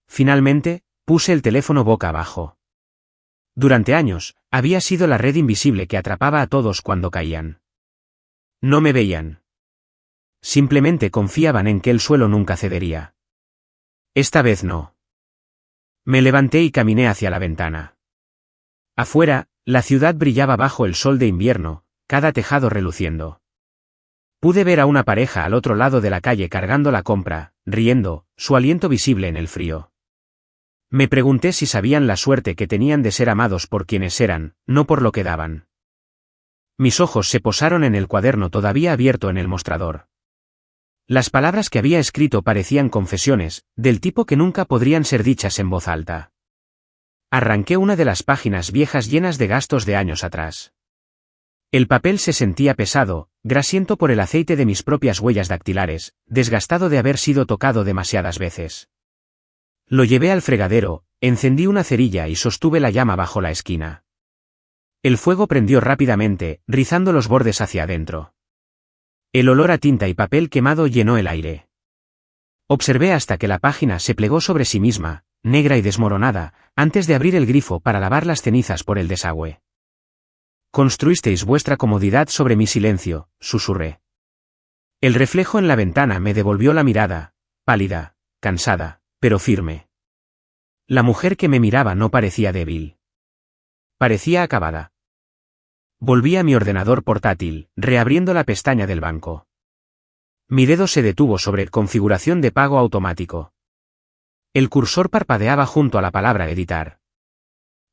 Finalmente, puse el teléfono boca abajo. Durante años, había sido la red invisible que atrapaba a todos cuando caían. No me veían. Simplemente confiaban en que el suelo nunca cedería. Esta vez no. Me levanté y caminé hacia la ventana. Afuera, la ciudad brillaba bajo el sol de invierno, cada tejado reluciendo. Pude ver a una pareja al otro lado de la calle cargando la compra, riendo, su aliento visible en el frío. Me pregunté si sabían la suerte que tenían de ser amados por quienes eran, no por lo que daban. Mis ojos se posaron en el cuaderno todavía abierto en el mostrador. Las palabras que había escrito parecían confesiones, del tipo que nunca podrían ser dichas en voz alta. Arranqué una de las páginas viejas llenas de gastos de años atrás. El papel se sentía pesado, grasiento por el aceite de mis propias huellas dactilares, desgastado de haber sido tocado demasiadas veces. Lo llevé al fregadero, encendí una cerilla y sostuve la llama bajo la esquina. El fuego prendió rápidamente, rizando los bordes hacia adentro. El olor a tinta y papel quemado llenó el aire. Observé hasta que la página se plegó sobre sí misma, negra y desmoronada, antes de abrir el grifo para lavar las cenizas por el desagüe. Construisteis vuestra comodidad sobre mi silencio, susurré. El reflejo en la ventana me devolvió la mirada, pálida, cansada, pero firme. La mujer que me miraba no parecía débil. Parecía acabada. Volví a mi ordenador portátil, reabriendo la pestaña del banco. Mi dedo se detuvo sobre configuración de pago automático. El cursor parpadeaba junto a la palabra editar.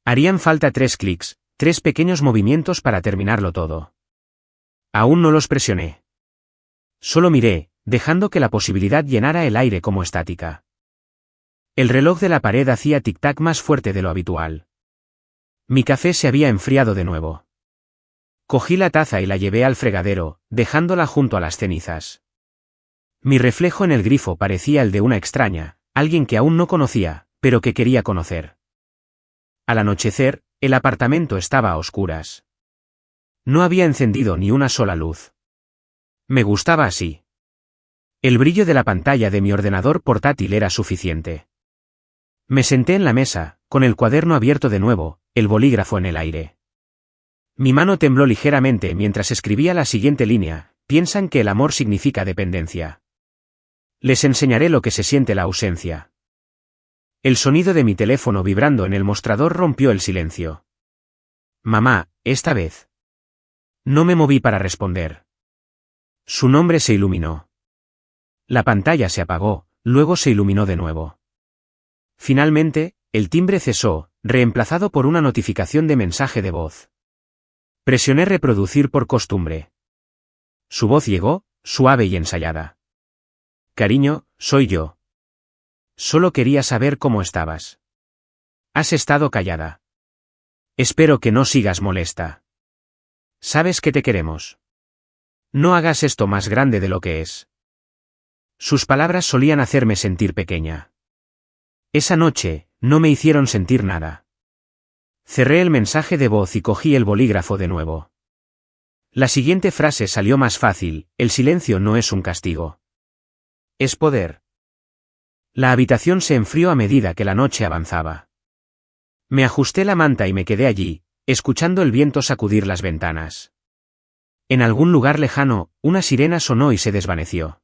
Harían falta 3 clics, 3 pequeños movimientos para terminarlo todo. Aún no los presioné. Solo miré, dejando que la posibilidad llenara el aire como estática. El reloj de la pared hacía tic-tac más fuerte de lo habitual. Mi café se había enfriado de nuevo. Cogí la taza y la llevé al fregadero, dejándola junto a las cenizas. Mi reflejo en el grifo parecía el de una extraña, alguien que aún no conocía, pero que quería conocer. Al anochecer, el apartamento estaba a oscuras. No había encendido ni una sola luz. Me gustaba así. El brillo de la pantalla de mi ordenador portátil era suficiente. Me senté en la mesa, con el cuaderno abierto de nuevo, el bolígrafo en el aire. Mi mano tembló ligeramente mientras escribía la siguiente línea: piensan que el amor significa dependencia. Les enseñaré lo que se siente la ausencia. El sonido de mi teléfono vibrando en el mostrador rompió el silencio. Mamá, esta vez. No me moví para responder. Su nombre se iluminó. La pantalla se apagó, luego se iluminó de nuevo. Finalmente, el timbre cesó, reemplazado por una notificación de mensaje de voz. Presioné reproducir por costumbre. Su voz llegó, suave y ensayada. Cariño, soy yo. Solo quería saber cómo estabas. Has estado callada. Espero que no sigas molesta. Sabes que te queremos. No hagas esto más grande de lo que es. Sus palabras solían hacerme sentir pequeña. Esa noche, no me hicieron sentir nada. Cerré el mensaje de voz y cogí el bolígrafo de nuevo. La siguiente frase salió más fácil: el silencio no es un castigo. Es poder. La habitación se enfrió a medida que la noche avanzaba. Me ajusté la manta y me quedé allí, escuchando el viento sacudir las ventanas. En algún lugar lejano, una sirena sonó y se desvaneció.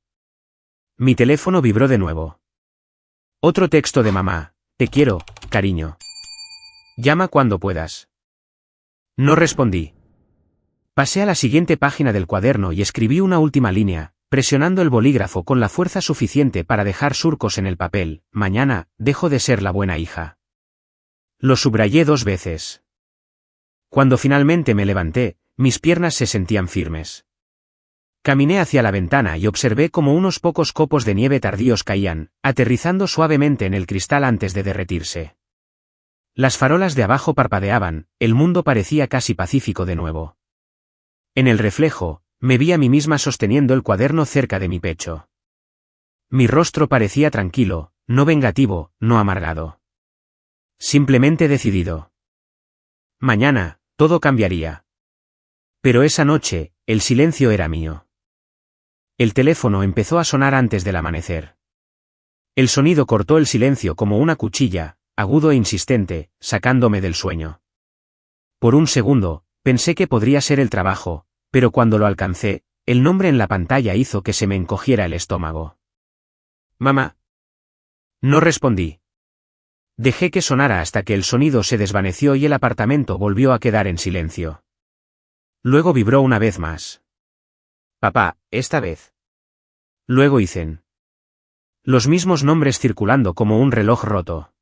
Mi teléfono vibró de nuevo. Otro texto de mamá. Te quiero, cariño. Llama cuando puedas. No respondí. Pasé a la siguiente página del cuaderno y escribí una última línea, presionando el bolígrafo con la fuerza suficiente para dejar surcos en el papel. Mañana, dejo de ser la buena hija. Lo subrayé 2 veces. Cuando finalmente me levanté, mis piernas se sentían firmes. Caminé hacia la ventana y observé cómo unos pocos copos de nieve tardíos caían, aterrizando suavemente en el cristal antes de derretirse. Las farolas de abajo parpadeaban, el mundo parecía casi pacífico de nuevo. En el reflejo, me vi a mí misma sosteniendo el cuaderno cerca de mi pecho. Mi rostro parecía tranquilo, no vengativo, no amargado. Simplemente decidido. Mañana, todo cambiaría. Pero esa noche, el silencio era mío. El teléfono empezó a sonar antes del amanecer. El sonido cortó el silencio como una cuchilla, agudo e insistente, sacándome del sueño. Por un segundo, pensé que podría ser el trabajo, pero cuando lo alcancé, el nombre en la pantalla hizo que se me encogiera el estómago. Mamá. No respondí. Dejé que sonara hasta que el sonido se desvaneció y el apartamento volvió a quedar en silencio. Luego vibró una vez más. Papá, esta vez. Luego Ethan. Los mismos nombres circulando como un reloj roto.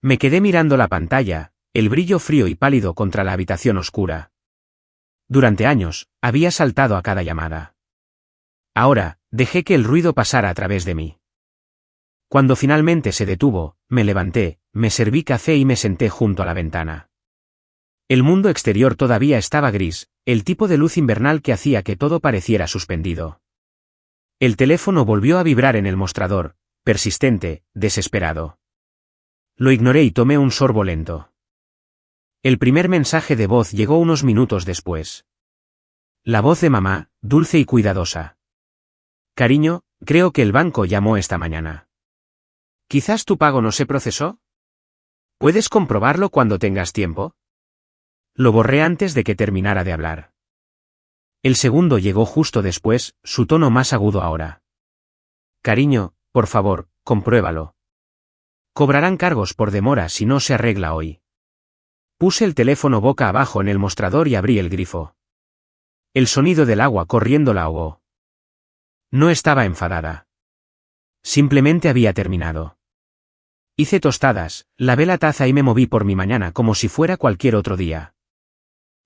Me quedé mirando la pantalla, el brillo frío y pálido contra la habitación oscura. Durante años, había saltado a cada llamada. Ahora, dejé que el ruido pasara a través de mí. Cuando finalmente se detuvo, me levanté, me serví café y me senté junto a la ventana. El mundo exterior todavía estaba gris, el tipo de luz invernal que hacía que todo pareciera suspendido. El teléfono volvió a vibrar en el mostrador, persistente, desesperado. Lo ignoré y tomé un sorbo lento. El primer mensaje de voz llegó unos minutos después. La voz de mamá, dulce y cuidadosa. Cariño, creo que el banco llamó esta mañana. ¿Quizás tu pago no se procesó? ¿Puedes comprobarlo cuando tengas tiempo? Lo borré antes de que terminara de hablar. El segundo llegó justo después, su tono más agudo ahora. Cariño, por favor, compruébalo. Cobrarán cargos por demora si no se arregla hoy. Puse el teléfono boca abajo en el mostrador y abrí el grifo. El sonido del agua corriendo la ahogó. No estaba enfadada. Simplemente había terminado. Hice tostadas, lavé la taza y me moví por mi mañana como si fuera cualquier otro día.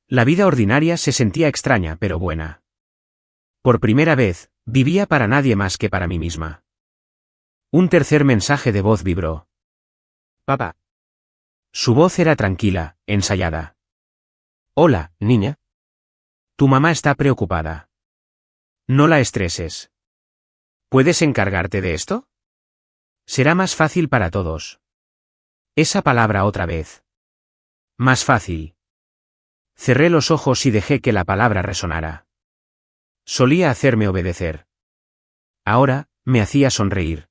La vida ordinaria se sentía extraña pero buena. Por primera vez, vivía para nadie más que para mí misma. Un tercer mensaje de voz vibró. Papá. Su voz era tranquila, ensayada. Hola, niña. Tu mamá está preocupada. No la estreses. ¿Puedes encargarte de esto? Será más fácil para todos. Esa palabra otra vez. Más fácil. Cerré los ojos y dejé que la palabra resonara. Solía hacerme obedecer. Ahora, me hacía sonreír.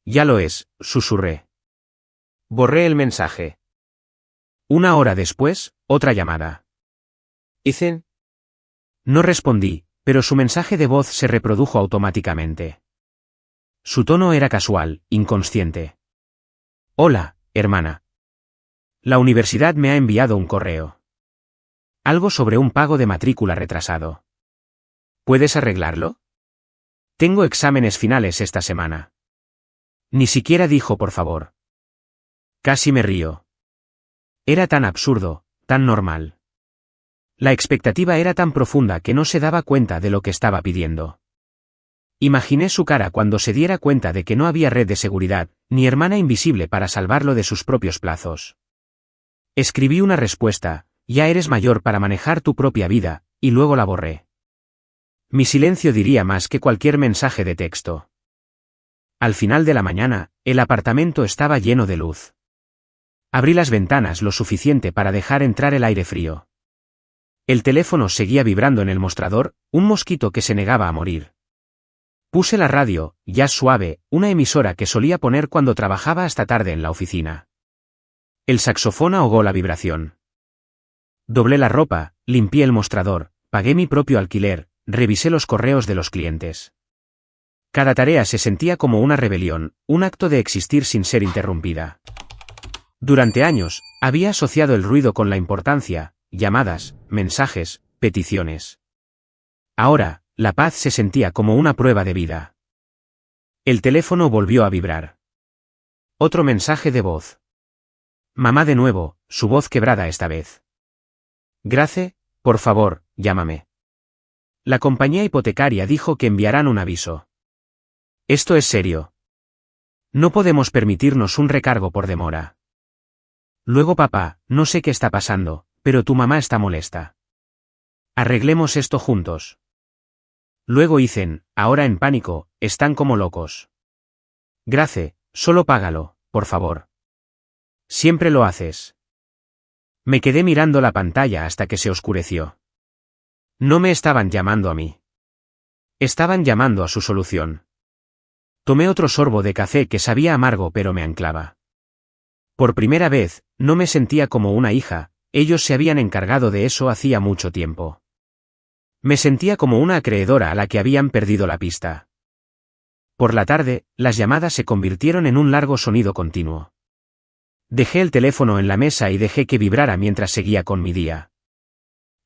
Ya lo es, susurré. Borré el mensaje. 1 hora después, otra llamada. ¿Ethan? No respondí, pero su mensaje de voz se reprodujo automáticamente. Su tono era casual, inconsciente. Hola, hermana. La universidad me ha enviado un correo. Algo sobre un pago de matrícula retrasado. ¿Puedes arreglarlo? Tengo exámenes finales esta semana. Ni siquiera dijo por favor. Casi me río. Era tan absurdo, tan normal. La expectativa era tan profunda que no se daba cuenta de lo que estaba pidiendo. Imaginé su cara cuando se diera cuenta de que no había red de seguridad, ni hermana invisible para salvarlo de sus propios plazos. Escribí una respuesta, ya eres mayor para manejar tu propia vida, y luego la borré. Mi silencio diría más que cualquier mensaje de texto. Al final de la mañana, el apartamento estaba lleno de luz. Abrí las ventanas lo suficiente para dejar entrar el aire frío. El teléfono seguía vibrando en el mostrador, un mosquito que se negaba a morir. Puse la radio, jazz suave, una emisora que solía poner cuando trabajaba hasta tarde en la oficina. El saxofón ahogó la vibración. Doblé la ropa, limpié el mostrador, pagué mi propio alquiler, revisé los correos de los clientes. Cada tarea se sentía como una rebelión, un acto de existir sin ser interrumpida. Durante años, había asociado el ruido con la importancia, llamadas, mensajes, peticiones. Ahora, la paz se sentía como una prueba de vida. El teléfono volvió a vibrar. Otro mensaje de voz. Mamá de nuevo, su voz quebrada esta vez. Grace, por favor, llámame. La compañía hipotecaria dijo que enviarán un aviso. Esto es serio. No podemos permitirnos un recargo por demora. Luego papá, no sé qué está pasando, pero tu mamá está molesta. Arreglemos esto juntos. Luego Ethan, ahora en pánico, están como locos. Grace, solo págalo, por favor. Siempre lo haces. Me quedé mirando la pantalla hasta que se oscureció. No me estaban llamando a mí. Estaban llamando a su solución. Tomé otro sorbo de café que sabía amargo pero me anclaba. Por primera vez, no me sentía como una hija, ellos se habían encargado de eso hacía mucho tiempo. Me sentía como una acreedora a la que habían perdido la pista. Por la tarde, las llamadas se convirtieron en un largo sonido continuo. Dejé el teléfono en la mesa y dejé que vibrara mientras seguía con mi día.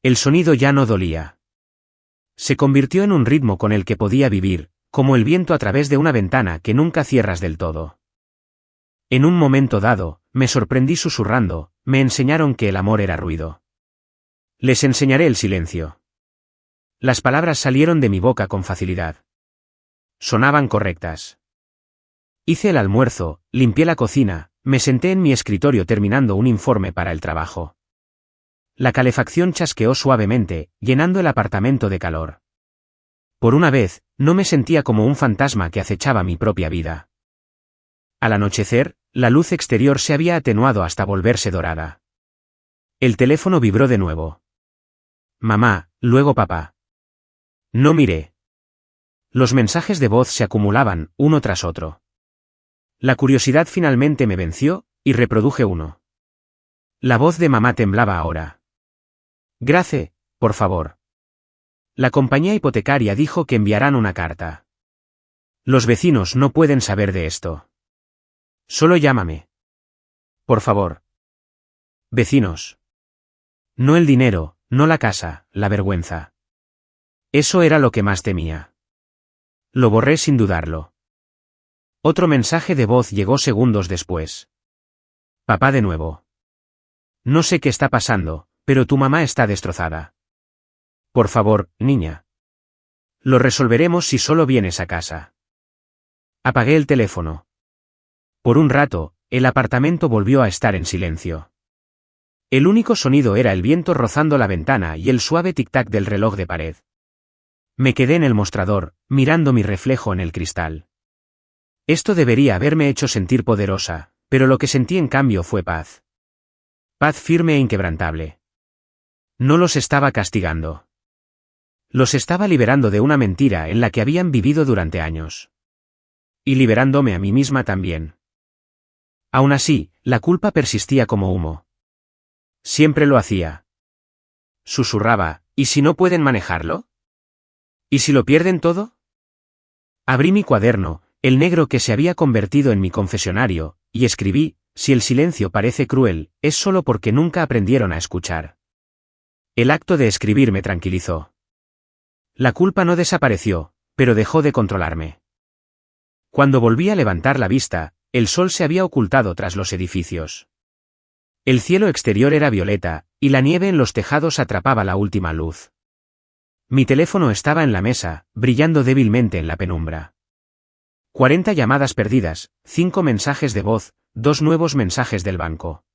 El sonido ya no dolía. Se convirtió en un ritmo con el que podía vivir, como el viento a través de una ventana que nunca cierras del todo. En un momento dado, me sorprendí susurrando, me enseñaron que el amor era ruido. Les enseñaré el silencio. Las palabras salieron de mi boca con facilidad. Sonaban correctas. Hice el almuerzo, limpié la cocina, me senté en mi escritorio terminando un informe para el trabajo. La calefacción chasqueó suavemente, llenando el apartamento de calor. Por una vez, no me sentía como un fantasma que acechaba mi propia vida. Al anochecer, la luz exterior se había atenuado hasta volverse dorada. El teléfono vibró de nuevo. Mamá, luego papá. No miré. Los mensajes de voz se acumulaban, uno tras otro. La curiosidad finalmente me venció, y reproduje uno. La voz de mamá temblaba ahora. Grace, por favor. La compañía hipotecaria dijo que enviarán una carta. Los vecinos no pueden saber de esto. Solo llámame. Por favor. Vecinos. No el dinero, no la casa, la vergüenza. Eso era lo que más temía. Lo borré sin dudarlo. Otro mensaje de voz llegó segundos después. Papá de nuevo. No sé qué está pasando, pero tu mamá está destrozada. Por favor, niña. Lo resolveremos si solo vienes a casa. Apagué el teléfono. Por un rato, el apartamento volvió a estar en silencio. El único sonido era el viento rozando la ventana y el suave tic-tac del reloj de pared. Me quedé en el mostrador, mirando mi reflejo en el cristal. Esto debería haberme hecho sentir poderosa, pero lo que sentí en cambio fue paz. Paz firme e inquebrantable. No los estaba castigando. Los estaba liberando de una mentira en la que habían vivido durante años. Y liberándome a mí misma también. Aún así, la culpa persistía como humo. Siempre lo hacía. Susurraba, ¿y si no pueden manejarlo? ¿Y si lo pierden todo? Abrí mi cuaderno, el negro que se había convertido en mi confesionario, y escribí, si el silencio parece cruel, es solo porque nunca aprendieron a escuchar. El acto de escribir me tranquilizó. La culpa no desapareció, pero dejó de controlarme. Cuando volví a levantar la vista, el sol se había ocultado tras los edificios. El cielo exterior era violeta, y la nieve en los tejados atrapaba la última luz. Mi teléfono estaba en la mesa, brillando débilmente en la penumbra. 40 llamadas perdidas, 5 mensajes de voz, 2 nuevos mensajes del banco.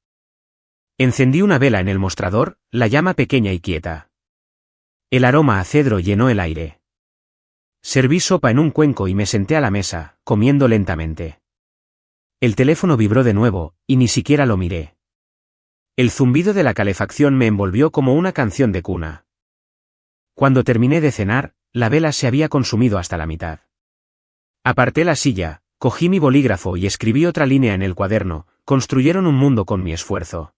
Encendí una vela en el mostrador, la llama pequeña y quieta. El aroma a cedro llenó el aire. Serví sopa en un cuenco y me senté a la mesa, comiendo lentamente. El teléfono vibró de nuevo, y ni siquiera lo miré. El zumbido de la calefacción me envolvió como una canción de cuna. Cuando terminé de cenar, la vela se había consumido hasta la mitad. Aparté la silla, cogí mi bolígrafo y escribí otra línea en el cuaderno, construyeron un mundo con mi esfuerzo.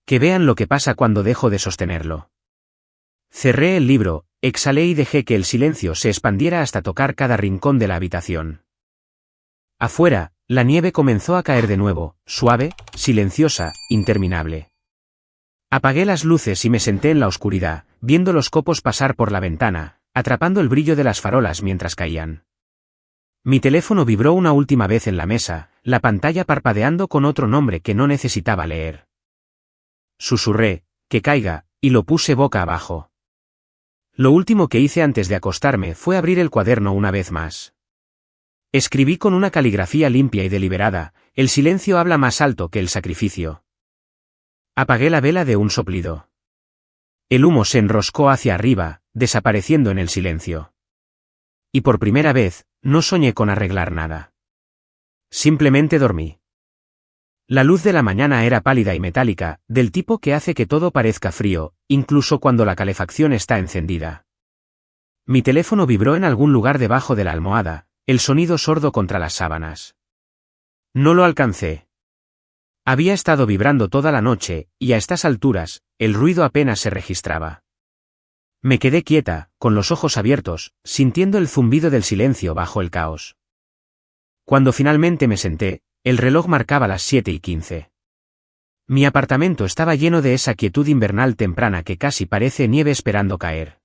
Que vean lo que pasa cuando dejo de sostenerlo. Cerré el libro, exhalé y dejé que el silencio se expandiera hasta tocar cada rincón de la habitación. Afuera, la nieve comenzó a caer de nuevo, suave, silenciosa, interminable. Apagué las luces y me senté en la oscuridad, viendo los copos pasar por la ventana, atrapando el brillo de las farolas mientras caían. Mi teléfono vibró una última vez en la mesa, la pantalla parpadeando con otro nombre que no necesitaba leer. Susurré, que caiga, y lo puse boca abajo. Lo último que hice antes de acostarme fue abrir el cuaderno una vez más. Escribí con una caligrafía limpia y deliberada, el silencio habla más alto que el sacrificio. Apagué la vela de un soplido. El humo se enroscó hacia arriba, desapareciendo en el silencio. Y por primera vez, no soñé con arreglar nada. Simplemente dormí. La luz de la mañana era pálida y metálica, del tipo que hace que todo parezca frío, incluso cuando la calefacción está encendida. Mi teléfono vibró en algún lugar debajo de la almohada, el sonido sordo contra las sábanas. No lo alcancé. Había estado vibrando toda la noche, y a estas alturas, el ruido apenas se registraba. Me quedé quieta, con los ojos abiertos, sintiendo el zumbido del silencio bajo el caos. Cuando finalmente me senté, el reloj marcaba las 7:15. Mi apartamento estaba lleno de esa quietud invernal temprana que casi parece nieve esperando caer.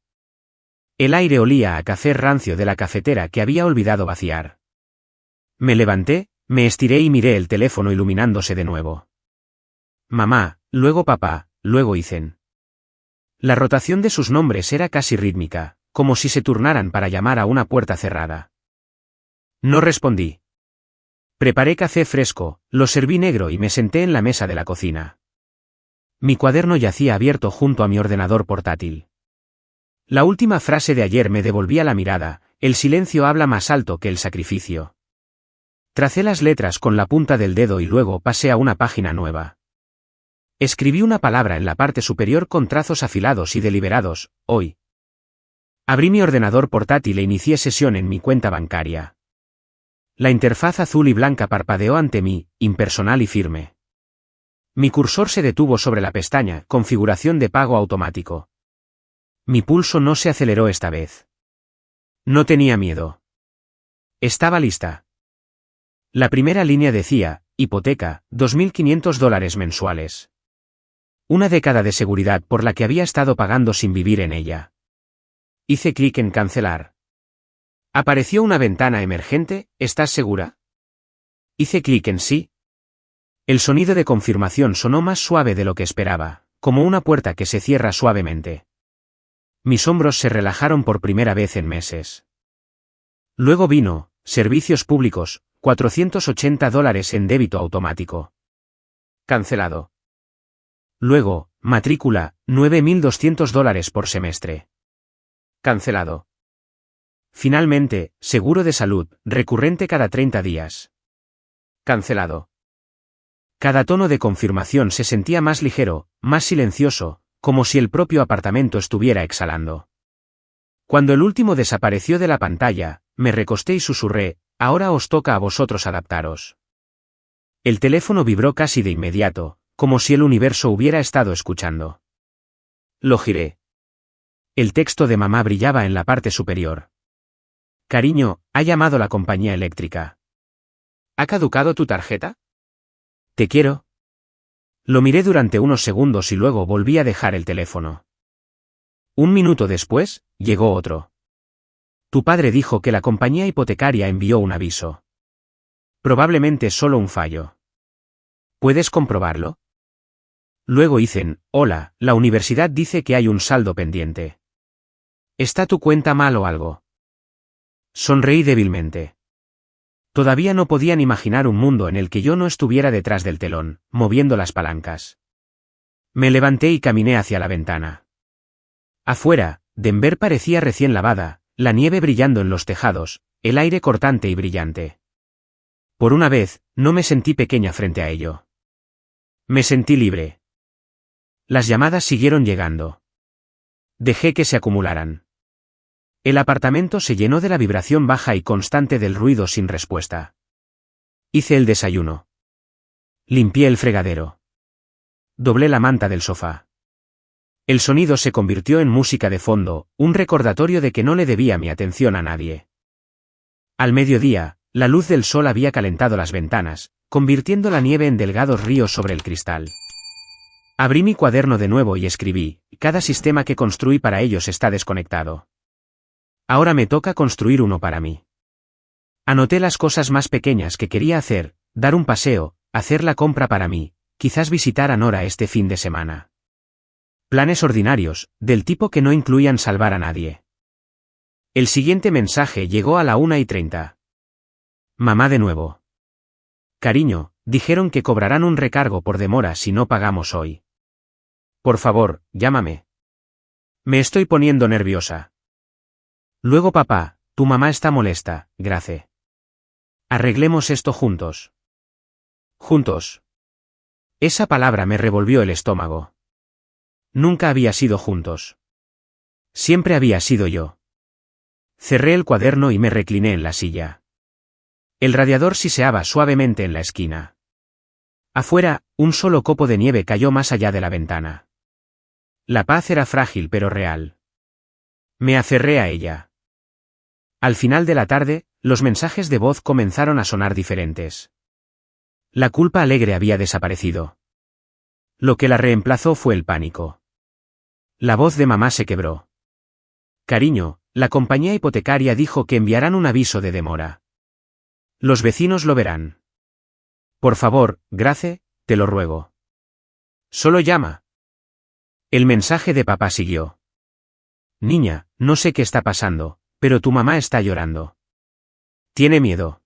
El aire olía a café rancio de la cafetera que había olvidado vaciar. Me levanté, me estiré y miré el teléfono iluminándose de nuevo. Mamá, luego papá, luego Ethan. La rotación de sus nombres era casi rítmica, como si se turnaran para llamar a una puerta cerrada. No respondí. Preparé café fresco, lo serví negro y me senté en la mesa de la cocina. Mi cuaderno yacía abierto junto a mi ordenador portátil. La última frase de ayer me devolvía la mirada, el silencio habla más alto que el sacrificio. Tracé las letras con la punta del dedo y luego pasé a una página nueva. Escribí una palabra en la parte superior con trazos afilados y deliberados, hoy. Abrí mi ordenador portátil e inicié sesión en mi cuenta bancaria. La interfaz azul y blanca parpadeó ante mí, impersonal y firme. Mi cursor se detuvo sobre la pestaña Configuración de pago automático. Mi pulso no se aceleró esta vez. No tenía miedo. Estaba lista. La primera línea decía, hipoteca, $2.500 mensuales. Una década de seguridad por la que había estado pagando sin vivir en ella. Hice clic en cancelar. Apareció una ventana emergente, ¿estás segura? Hice clic en sí. El sonido de confirmación sonó más suave de lo que esperaba, como una puerta que se cierra suavemente. Mis hombros se relajaron por primera vez en meses. Luego vino, servicios públicos, $480 en débito automático. Cancelado. Luego, matrícula, $9.200 por semestre. Cancelado. Finalmente, seguro de salud, recurrente cada 30 días. Cancelado. Cada tono de confirmación se sentía más ligero, más silencioso, como si el propio apartamento estuviera exhalando. Cuando el último desapareció de la pantalla, me recosté y susurré, ahora os toca a vosotros adaptaros. El teléfono vibró casi de inmediato, como si el universo hubiera estado escuchando. Lo giré. El texto de mamá brillaba en la parte superior. Cariño, ha llamado la compañía eléctrica. ¿Ha caducado tu tarjeta? Te quiero. Lo miré durante unos segundos y luego volví a dejar el teléfono. Un minuto después, llegó otro. Tu padre dijo que la compañía hipotecaria envió un aviso. Probablemente solo un fallo. ¿Puedes comprobarlo? Luego dicen, hola, la universidad dice que hay un saldo pendiente. ¿Está tu cuenta mal o algo? Sonreí débilmente. Todavía no podían imaginar un mundo en el que yo no estuviera detrás del telón, moviendo las palancas. Me levanté y caminé hacia la ventana. Afuera, Denver parecía recién lavada, la nieve brillando en los tejados, el aire cortante y brillante. Por una vez, no me sentí pequeña frente a ello. Me sentí libre. Las llamadas siguieron llegando. Dejé que se acumularan. El apartamento se llenó de la vibración baja y constante del ruido sin respuesta. Hice el desayuno. Limpié el fregadero. Doblé la manta del sofá. El sonido se convirtió en música de fondo, un recordatorio de que no le debía mi atención a nadie. Al mediodía, la luz del sol había calentado las ventanas, convirtiendo la nieve en delgados ríos sobre el cristal. Abrí mi cuaderno de nuevo y escribí: cada sistema que construí para ellos está desconectado. Ahora me toca construir uno para mí. Anoté las cosas más pequeñas que quería hacer: dar un paseo, hacer la compra para mí, quizás visitar a Nora este fin de semana. Planes ordinarios, del tipo que no incluían salvar a nadie. El siguiente mensaje llegó a la 1:30. Mamá de nuevo. Cariño, dijeron que cobrarán un recargo por demora si no pagamos hoy. Por favor, llámame. Me estoy poniendo nerviosa. Luego papá, tu mamá está molesta, Grace. Arreglemos esto juntos. Juntos. Esa palabra me revolvió el estómago. Nunca había sido juntos. Siempre había sido yo. Cerré el cuaderno y me recliné en la silla. El radiador siseaba suavemente en la esquina. Afuera, un solo copo de nieve cayó más allá de la ventana. La paz era frágil pero real. Me aferré a ella. Al final de la tarde, los mensajes de voz comenzaron a sonar diferentes. La culpa alegre había desaparecido. Lo que la reemplazó fue el pánico. La voz de mamá se quebró. Cariño, la compañía hipotecaria dijo que enviarán un aviso de demora. Los vecinos lo verán. Por favor, Grace, te lo ruego. Solo llama. El mensaje de papá siguió. Niña, no sé qué está pasando, pero tu mamá está llorando. Tiene miedo.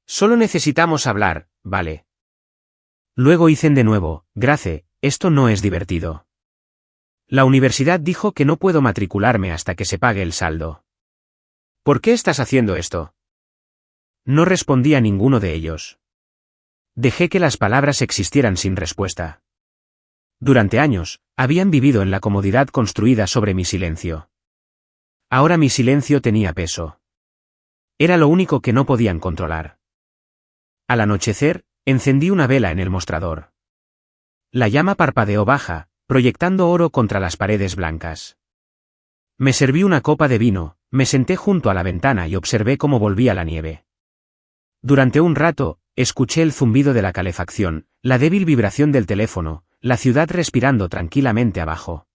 Solo necesitamos hablar, ¿vale? Luego hice de nuevo: Grace, esto no es divertido. La universidad dijo que no puedo matricularme hasta que se pague el saldo. ¿Por qué estás haciendo esto? No respondí a ninguno de ellos. Dejé que las palabras existieran sin respuesta. Durante años, habían vivido en la comodidad construida sobre mi silencio. Ahora mi silencio tenía peso. Era lo único que no podían controlar. Al anochecer, encendí una vela en el mostrador. La llama parpadeó baja, proyectando oro contra las paredes blancas. Me serví una copa de vino, me senté junto a la ventana y observé cómo volvía la nieve. Durante un rato, escuché el zumbido de la calefacción, la débil vibración del teléfono, la ciudad respirando tranquilamente abajo.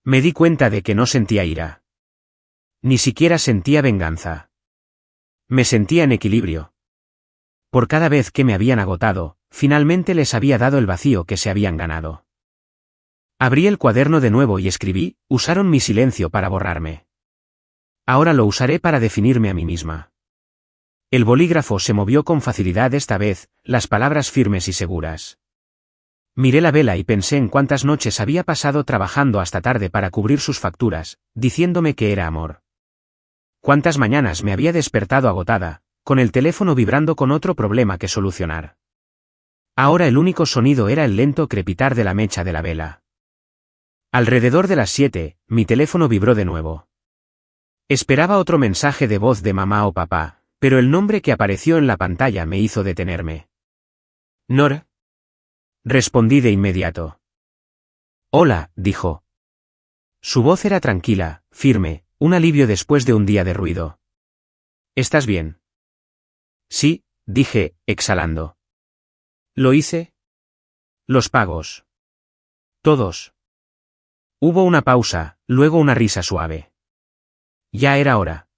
Me di cuenta de que no sentía ira. Ni siquiera sentía venganza. Me sentía en equilibrio. Por cada vez que me habían agotado, finalmente les había dado el vacío que se habían ganado. Abrí el cuaderno de nuevo y escribí: usaron mi silencio para borrarme. Ahora lo usaré para definirme a mí misma. El bolígrafo se movió con facilidad esta vez, las palabras firmes y seguras. Miré la vela y pensé en cuántas noches había pasado trabajando hasta tarde para cubrir sus facturas, diciéndome que era amor. Cuántas mañanas me había despertado agotada, con el teléfono vibrando con otro problema que solucionar. Ahora el único sonido era el lento crepitar de la mecha de la vela. Alrededor de las 7, mi teléfono vibró de nuevo. Esperaba otro mensaje de voz de mamá o papá, pero el nombre que apareció en la pantalla me hizo detenerme. Nora. Respondí de inmediato. Hola, dijo. Su voz era tranquila, firme, un alivio después de un día de ruido. ¿Estás bien? Sí, dije, exhalando. ¿Lo hice? Los pagos. Todos. Hubo una pausa, luego una risa suave. Ya era hora.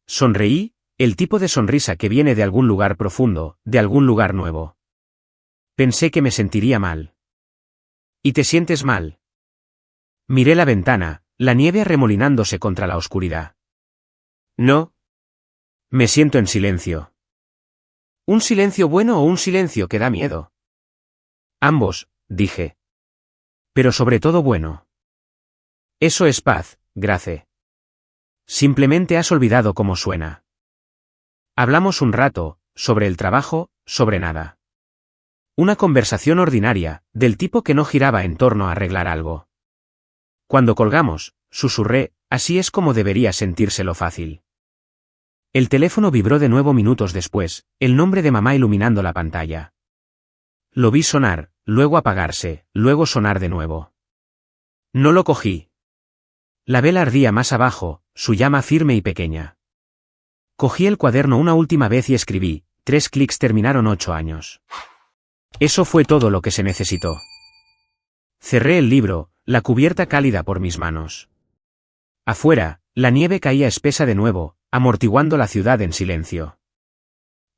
Sonreí, el tipo de sonrisa que viene de algún lugar profundo, de algún lugar nuevo. Pensé que me sentiría mal. ¿Y te sientes mal? Miré la ventana, la nieve arremolinándose contra la oscuridad. No. Me siento en silencio. ¿Un silencio bueno o un silencio que da miedo? Ambos, dije. Pero sobre todo bueno. Eso es paz, Grace. Simplemente has olvidado cómo suena. Hablamos un rato, sobre el trabajo, sobre nada. Una conversación ordinaria, del tipo que no giraba en torno a arreglar algo. Cuando colgamos, susurré: así es como debería sentírselo fácil. El teléfono vibró de nuevo minutos después, el nombre de mamá iluminando la pantalla. Lo vi sonar, luego apagarse, luego sonar de nuevo. No lo cogí. La vela ardía más abajo, su llama firme y pequeña. Cogí el cuaderno una última vez y escribí, 3 clics terminaron 8 años. Eso fue todo lo que se necesitó. Cerré el libro, la cubierta cálida por mis manos. Afuera, la nieve caía espesa de nuevo, amortiguando la ciudad en silencio.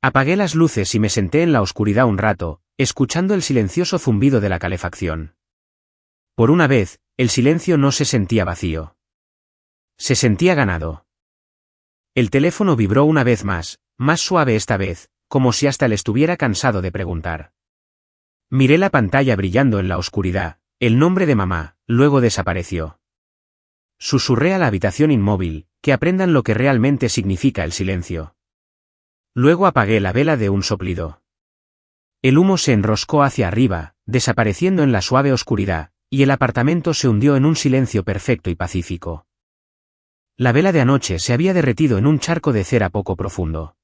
Apagué las luces y me senté en la oscuridad un rato, escuchando el silencioso zumbido de la calefacción. Por una vez, el silencio no se sentía vacío. Se sentía ganado. El teléfono vibró una vez más suave esta vez, como si hasta él estuviera cansado de preguntar. Miré la pantalla brillando en la oscuridad, el nombre de mamá, luego desapareció. Susurré a la habitación inmóvil, que aprendan lo que realmente significa el silencio. Luego apagué la vela de un soplido. El humo se enroscó hacia arriba, desapareciendo en la suave oscuridad, y el apartamento se hundió en un silencio perfecto y pacífico. La vela de anoche se había derretido en un charco de cera poco profundo.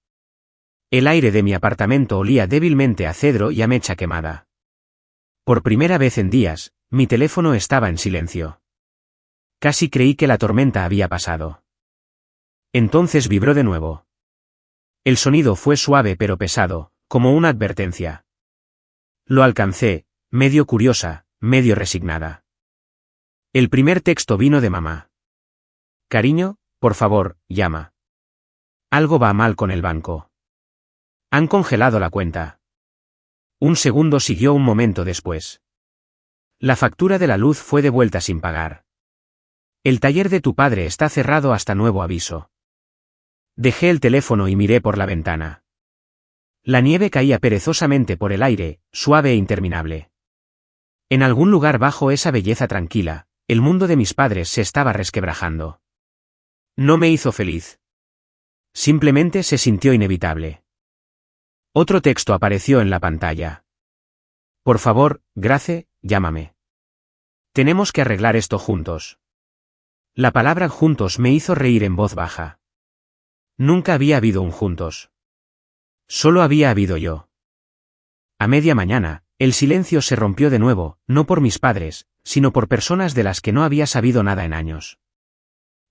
El aire de mi apartamento olía débilmente a cedro y a mecha quemada. Por primera vez en días, mi teléfono estaba en silencio. Casi creí que la tormenta había pasado. Entonces vibró de nuevo. El sonido fue suave pero pesado, como una advertencia. Lo alcancé, medio curiosa, medio resignada. El primer texto vino de mamá. Cariño, por favor, llama. Algo va mal con el banco. Han congelado la cuenta. Un segundo siguió un momento después. La factura de la luz fue devuelta sin pagar. El taller de tu padre está cerrado hasta nuevo aviso. Dejé el teléfono y miré por la ventana. La nieve caía perezosamente por el aire, suave e interminable. En algún lugar bajo esa belleza tranquila, el mundo de mis padres se estaba resquebrajando. No me hizo feliz. Simplemente se sintió inevitable. Otro texto apareció en la pantalla. Por favor, Grace, llámame. Tenemos que arreglar esto juntos. La palabra juntos me hizo reír en voz baja. Nunca había habido un juntos. Solo había habido yo. A media mañana, el silencio se rompió de nuevo, no por mis padres, sino por personas de las que no había sabido nada en años.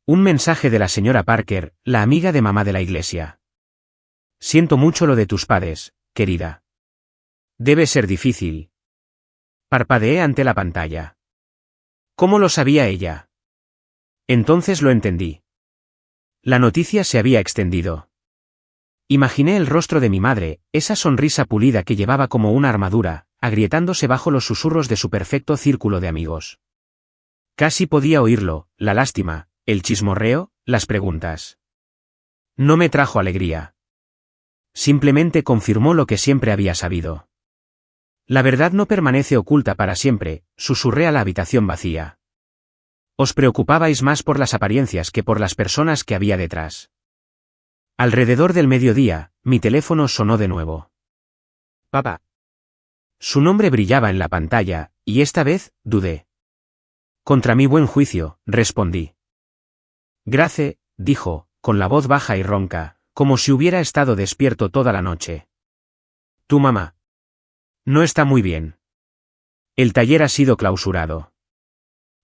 Un mensaje de la señora Parker, la amiga de mamá de la iglesia. Siento mucho lo de tus padres, querida. Debe ser difícil. Parpadeé ante la pantalla. ¿Cómo lo sabía ella? Entonces lo entendí. La noticia se había extendido. Imaginé el rostro de mi madre, esa sonrisa pulida que llevaba como una armadura, agrietándose bajo los susurros de su perfecto círculo de amigos. Casi podía oírlo, la lástima, el chismorreo, las preguntas. No me trajo alegría. Simplemente confirmó lo que siempre había sabido. La verdad no permanece oculta para siempre, susurré a la habitación vacía. Os preocupabais más por las apariencias que por las personas que había detrás. Alrededor del mediodía, mi teléfono sonó de nuevo. Papá. Su nombre brillaba en la pantalla, y esta vez, dudé. Contra mi buen juicio, respondí. Grace, dijo, con la voz baja y ronca, como si hubiera estado despierto toda la noche. Tu mamá. No está muy bien. El taller ha sido clausurado.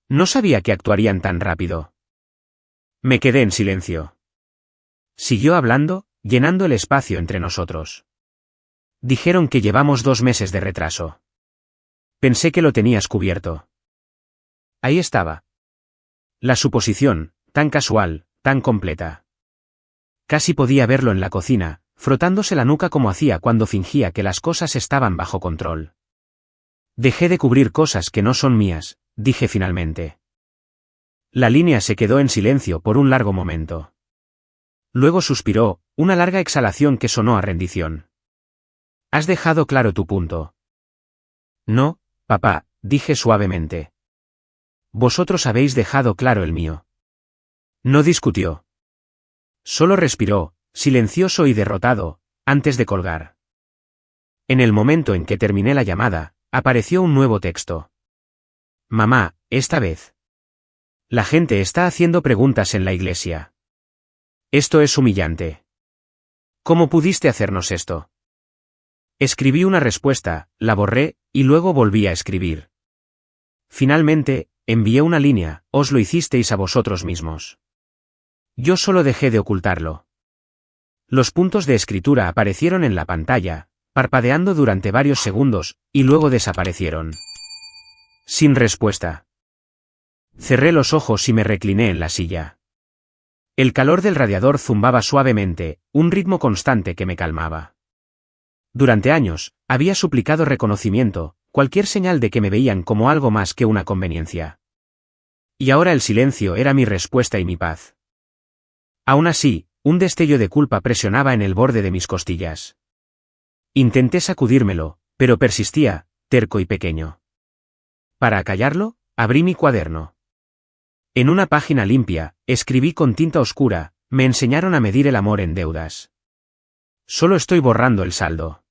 No sabía que actuarían tan rápido. Me quedé en silencio. Siguió hablando, llenando el espacio entre nosotros. Dijeron que llevamos 2 meses de retraso. Pensé que lo tenías cubierto. Ahí estaba. La suposición, tan casual, tan completa. Casi podía verlo en la cocina, frotándose la nuca como hacía cuando fingía que las cosas estaban bajo control. Dejé de cubrir cosas que no son mías, dije finalmente. La línea se quedó en silencio por un largo momento. Luego suspiró, una larga exhalación que sonó a rendición. ¿Has dejado claro tu punto? No, papá, dije suavemente. Vosotros habéis dejado claro el mío. No discutió. Solo respiró, silencioso y derrotado, antes de colgar. En el momento en que terminé la llamada, apareció un nuevo texto. Mamá, esta vez. La gente está haciendo preguntas en la iglesia. Esto es humillante. ¿Cómo pudiste hacernos esto? Escribí una respuesta, la borré, y luego volví a escribir. Finalmente, envié una línea, os lo hicisteis a vosotros mismos. Yo solo dejé de ocultarlo. Los puntos de escritura aparecieron en la pantalla, parpadeando durante varios segundos, y luego desaparecieron. Sin respuesta. Cerré los ojos y me recliné en la silla. El calor del radiador zumbaba suavemente, un ritmo constante que me calmaba. Durante años, había suplicado reconocimiento, cualquier señal de que me veían como algo más que una conveniencia. Y ahora el silencio era mi respuesta y mi paz. Aún así, un destello de culpa presionaba en el borde de mis costillas. Intenté sacudírmelo, pero persistía, terco y pequeño. Para acallarlo, abrí mi cuaderno. En una página limpia, escribí con tinta oscura, me enseñaron a medir el amor en deudas. Solo estoy borrando el saldo.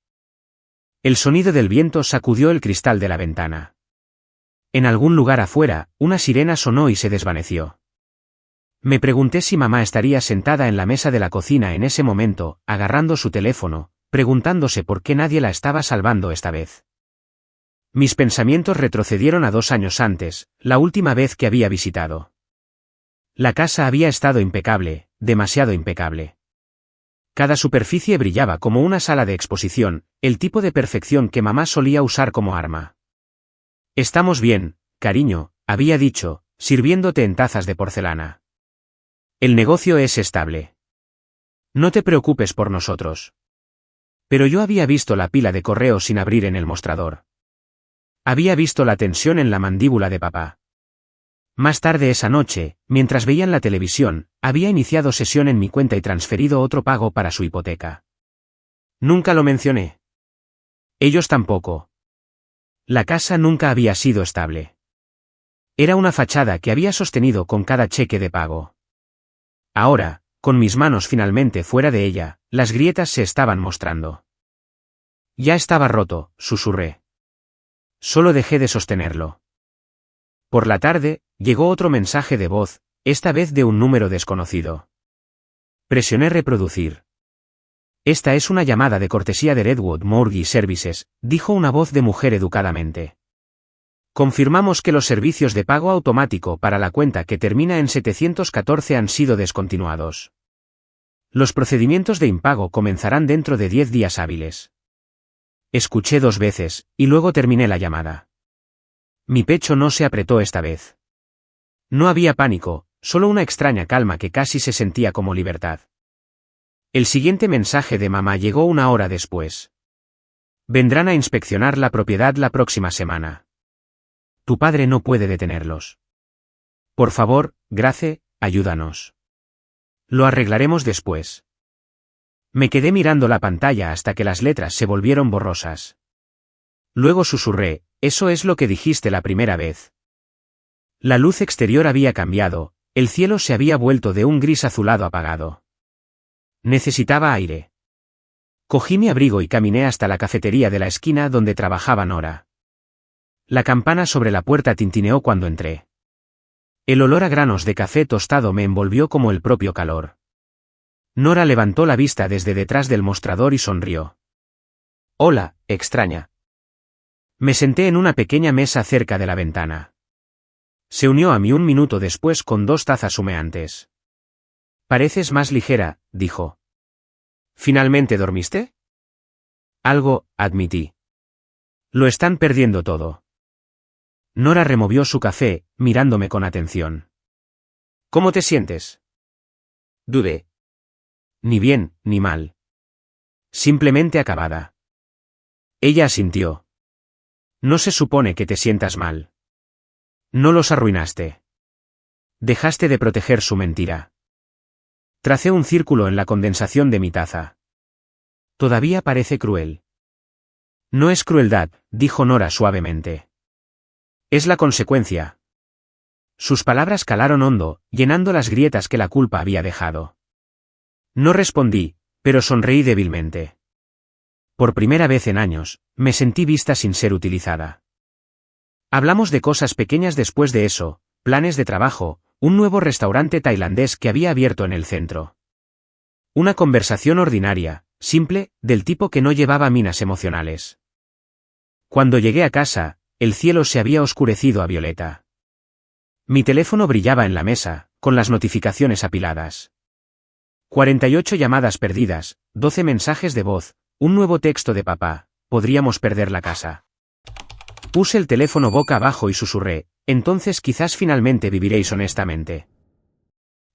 El sonido del viento sacudió el cristal de la ventana. En algún lugar afuera, una sirena sonó y se desvaneció. Me pregunté si mamá estaría sentada en la mesa de la cocina en ese momento, agarrando su teléfono, preguntándose por qué nadie la estaba salvando esta vez. Mis pensamientos retrocedieron a 2 años antes, la última vez que había visitado. La casa había estado impecable, demasiado impecable. Cada superficie brillaba como una sala de exposición, el tipo de perfección que mamá solía usar como arma. Estamos bien, cariño, había dicho, sirviéndote en tazas de porcelana. El negocio es estable. No te preocupes por nosotros. Pero yo había visto la pila de correos sin abrir en el mostrador. Había visto la tensión en la mandíbula de papá. Más tarde esa noche, mientras veían la televisión, había iniciado sesión en mi cuenta y transferido otro pago para su hipoteca. Nunca lo mencioné. Ellos tampoco. La casa nunca había sido estable. Era una fachada que había sostenido con cada cheque de pago. Ahora, con mis manos finalmente fuera de ella, las grietas se estaban mostrando. Ya estaba roto, susurré. Solo dejé de sostenerlo. Por la tarde, llegó otro mensaje de voz, esta vez de un número desconocido. Presioné reproducir. Esta es una llamada de cortesía de Redwood Mortgage Services, dijo una voz de mujer educadamente. Confirmamos que los servicios de pago automático para la cuenta que termina en 714 han sido descontinuados. Los procedimientos de impago comenzarán dentro de 10 días hábiles. Escuché 2 veces, y luego terminé la llamada. Mi pecho no se apretó esta vez. No había pánico, solo una extraña calma que casi se sentía como libertad. El siguiente mensaje de mamá llegó 1 hora después. Vendrán a inspeccionar la propiedad la próxima semana. Tu padre no puede detenerlos. Por favor, Grace, ayúdanos. Lo arreglaremos después. Me quedé mirando la pantalla hasta que las letras se volvieron borrosas. Luego susurré, eso es lo que dijiste la primera vez. La luz exterior había cambiado, el cielo se había vuelto de un gris azulado apagado. Necesitaba aire. Cogí mi abrigo y caminé hasta la cafetería de la esquina donde trabajaba Nora. La campana sobre la puerta tintineó cuando entré. El olor a granos de café tostado me envolvió como el propio calor. Nora levantó la vista desde detrás del mostrador y sonrió. Hola, extraña. Me senté en una pequeña mesa cerca de la ventana. Se unió a mí 1 minuto después con 2 tazas humeantes. Pareces más ligera, dijo. ¿Finalmente dormiste? Algo, admití. Lo están perdiendo todo. Nora removió su café, mirándome con atención. ¿Cómo te sientes? Dudé. Ni bien, ni mal. Simplemente acabada. Ella asintió. No se supone que te sientas mal. No los arruinaste. Dejaste de proteger su mentira. Tracé un círculo en la condensación de mi taza. Todavía parece cruel. No es crueldad, dijo Nora suavemente. Es la consecuencia. Sus palabras calaron hondo, llenando las grietas que la culpa había dejado. No respondí, pero sonreí débilmente. Por primera vez en años, me sentí vista sin ser utilizada. Hablamos de cosas pequeñas después de eso, planes de trabajo, un nuevo restaurante tailandés que había abierto en el centro. Una conversación ordinaria, simple, del tipo que no llevaba minas emocionales. Cuando llegué a casa, el cielo se había oscurecido a violeta. Mi teléfono brillaba en la mesa, con las notificaciones apiladas. 48 llamadas perdidas, 12 mensajes de voz, un nuevo texto de papá, podríamos perder la casa. Puse el teléfono boca abajo y susurré, entonces quizás finalmente viviréis honestamente.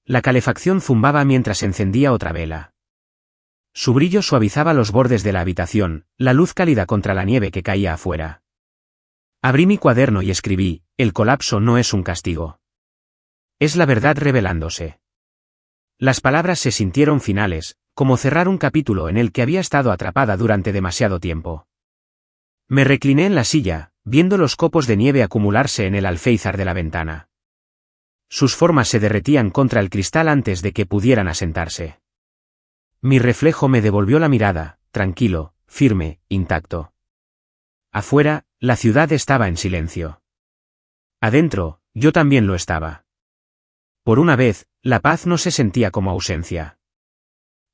La calefacción zumbaba mientras encendía otra vela. Su brillo suavizaba los bordes de la habitación, la luz cálida contra la nieve que caía afuera. Abrí mi cuaderno y escribí, el colapso no es un castigo. Es la verdad revelándose. Las palabras se sintieron finales, como cerrar un capítulo en el que había estado atrapada durante demasiado tiempo. Me recliné en la silla, viendo los copos de nieve acumularse en el alféizar de la ventana. Sus formas se derretían contra el cristal antes de que pudieran asentarse. Mi reflejo me devolvió la mirada, tranquilo, firme, intacto. Afuera, la ciudad estaba en silencio. Adentro, yo también lo estaba. Por una vez, la paz no se sentía como ausencia.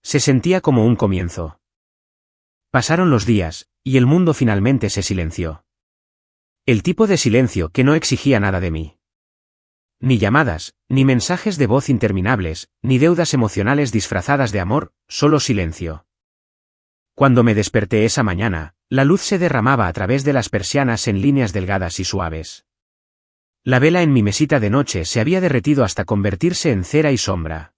Se sentía como un comienzo. Pasaron los días, y el mundo finalmente se silenció. El tipo de silencio que no exigía nada de mí. Ni llamadas, ni mensajes de voz interminables, ni deudas emocionales disfrazadas de amor, solo silencio. Cuando me desperté esa mañana, la luz se derramaba a través de las persianas en líneas delgadas y suaves. La vela en mi mesita de noche se había derretido hasta convertirse en cera y sombra.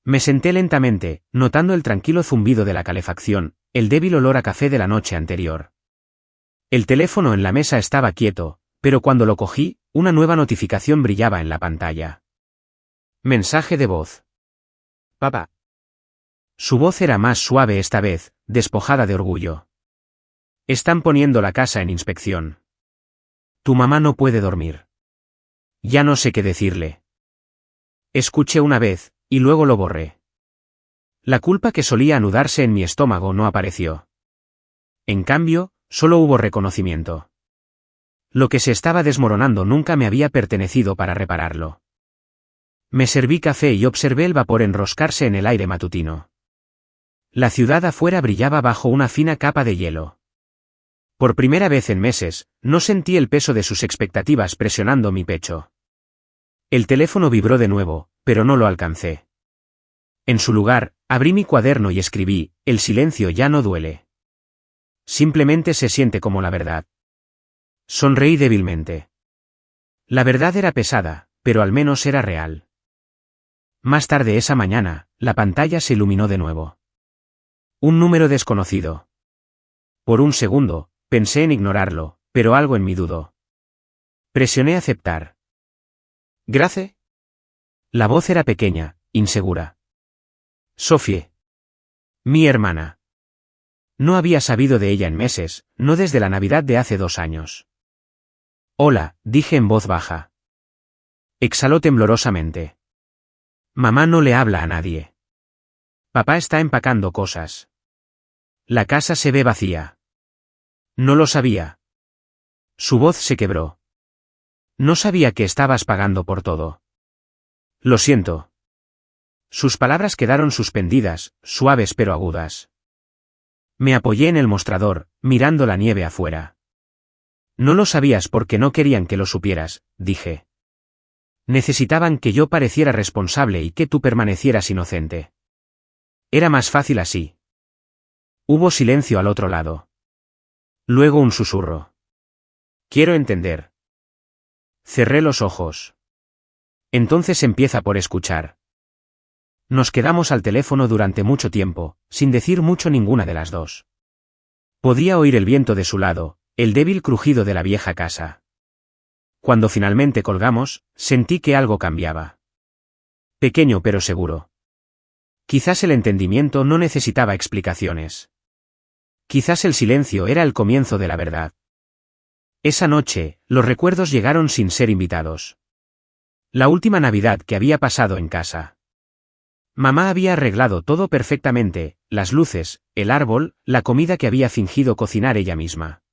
Me senté lentamente, notando el tranquilo zumbido de la calefacción, el débil olor a café de la noche anterior. El teléfono en la mesa estaba quieto, pero cuando lo cogí, una nueva notificación brillaba en la pantalla. Mensaje de voz. Papá. Su voz era más suave esta vez, despojada de orgullo. Están poniendo la casa en inspección. Tu mamá no puede dormir. Ya no sé qué decirle. Escuché una vez, y luego lo borré. La culpa que solía anudarse en mi estómago no apareció. En cambio, solo hubo reconocimiento. Lo que se estaba desmoronando nunca me había pertenecido para repararlo. Me serví café y observé el vapor enroscarse en el aire matutino. La ciudad afuera brillaba bajo una fina capa de hielo. Por primera vez en meses, no sentí el peso de sus expectativas presionando mi pecho. El teléfono vibró de nuevo, pero no lo alcancé. En su lugar, abrí mi cuaderno y escribí, el silencio ya no duele. Simplemente se siente como la verdad. Sonreí débilmente. La verdad era pesada, pero al menos era real. Más tarde esa mañana, la pantalla se iluminó de nuevo. Un número desconocido. Por un segundo, pensé en ignorarlo, pero algo en mí dudó. Presioné aceptar. ¿Grace? La voz era pequeña, insegura. Sophie. Mi hermana. No había sabido de ella en meses, no desde la Navidad de hace 2 años. Hola, dije en voz baja. Exhaló temblorosamente. Mamá no le habla a nadie. Papá está empacando cosas. La casa se ve vacía. No lo sabía. Su voz se quebró. No sabía que estabas pagando por todo. Lo siento. Sus palabras quedaron suspendidas, suaves pero agudas. Me apoyé en el mostrador, mirando la nieve afuera. No lo sabías porque no querían que lo supieras, dije. Necesitaban que yo pareciera responsable y que tú permanecieras inocente. Era más fácil así. Hubo silencio al otro lado. Luego un susurro. Quiero entender. Cerré los ojos. Entonces empieza por escuchar. Nos quedamos al teléfono durante mucho tiempo, sin decir mucho ninguna de las dos. Podía oír el viento de su lado, el débil crujido de la vieja casa. Cuando finalmente colgamos, sentí que algo cambiaba. Pequeño pero seguro. Quizás el entendimiento no necesitaba explicaciones. Quizás el silencio era el comienzo de la verdad. Esa noche, los recuerdos llegaron sin ser invitados. La última Navidad que había pasado en casa. Mamá había arreglado todo perfectamente, las luces, el árbol, la comida que había fingido cocinar ella misma.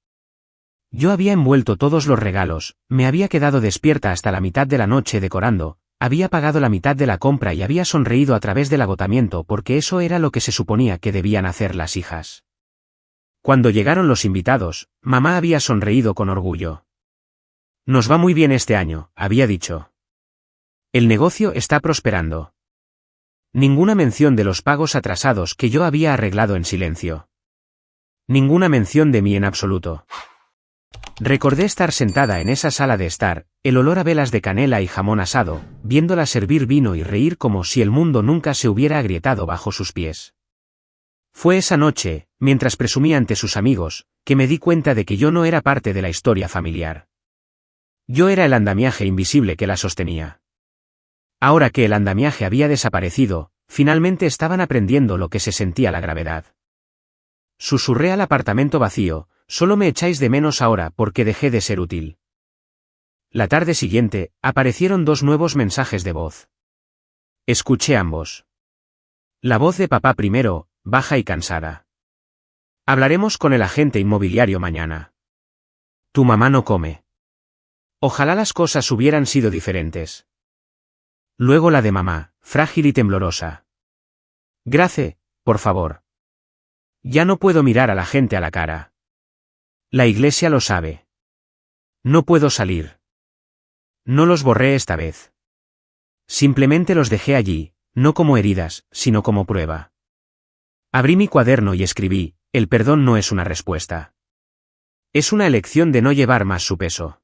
Yo había envuelto todos los regalos, me había quedado despierta hasta la mitad de la noche decorando, había pagado la mitad de la compra y había sonreído a través del agotamiento porque eso era lo que se suponía que debían hacer las hijas. Cuando llegaron los invitados, mamá había sonreído con orgullo. Nos va muy bien este año, había dicho. El negocio está prosperando. Ninguna mención de los pagos atrasados que yo había arreglado en silencio. Ninguna mención de mí en absoluto. Recordé estar sentada en esa sala de estar, el olor a velas de canela y jamón asado, viéndola servir vino y reír como si el mundo nunca se hubiera agrietado bajo sus pies. Fue esa noche, mientras presumía ante sus amigos, que me di cuenta de que yo no era parte de la historia familiar. Yo era el andamiaje invisible que la sostenía. Ahora que el andamiaje había desaparecido, finalmente estaban aprendiendo lo que se sentía la gravedad. Susurré al apartamento vacío, solo me echáis de menos ahora porque dejé de ser útil. La tarde siguiente, aparecieron 2 nuevos mensajes de voz. Escuché ambos. La voz de papá primero, baja y cansada. Hablaremos con el agente inmobiliario mañana. Tu mamá no come. Ojalá las cosas hubieran sido diferentes. Luego la de mamá, frágil y temblorosa. Grace, por favor. Ya no puedo mirar a la gente a la cara. La iglesia lo sabe. No puedo salir. No los borré esta vez. Simplemente los dejé allí, no como heridas, sino como prueba. Abrí mi cuaderno y escribí, el perdón no es una respuesta. Es una elección de no llevar más su peso.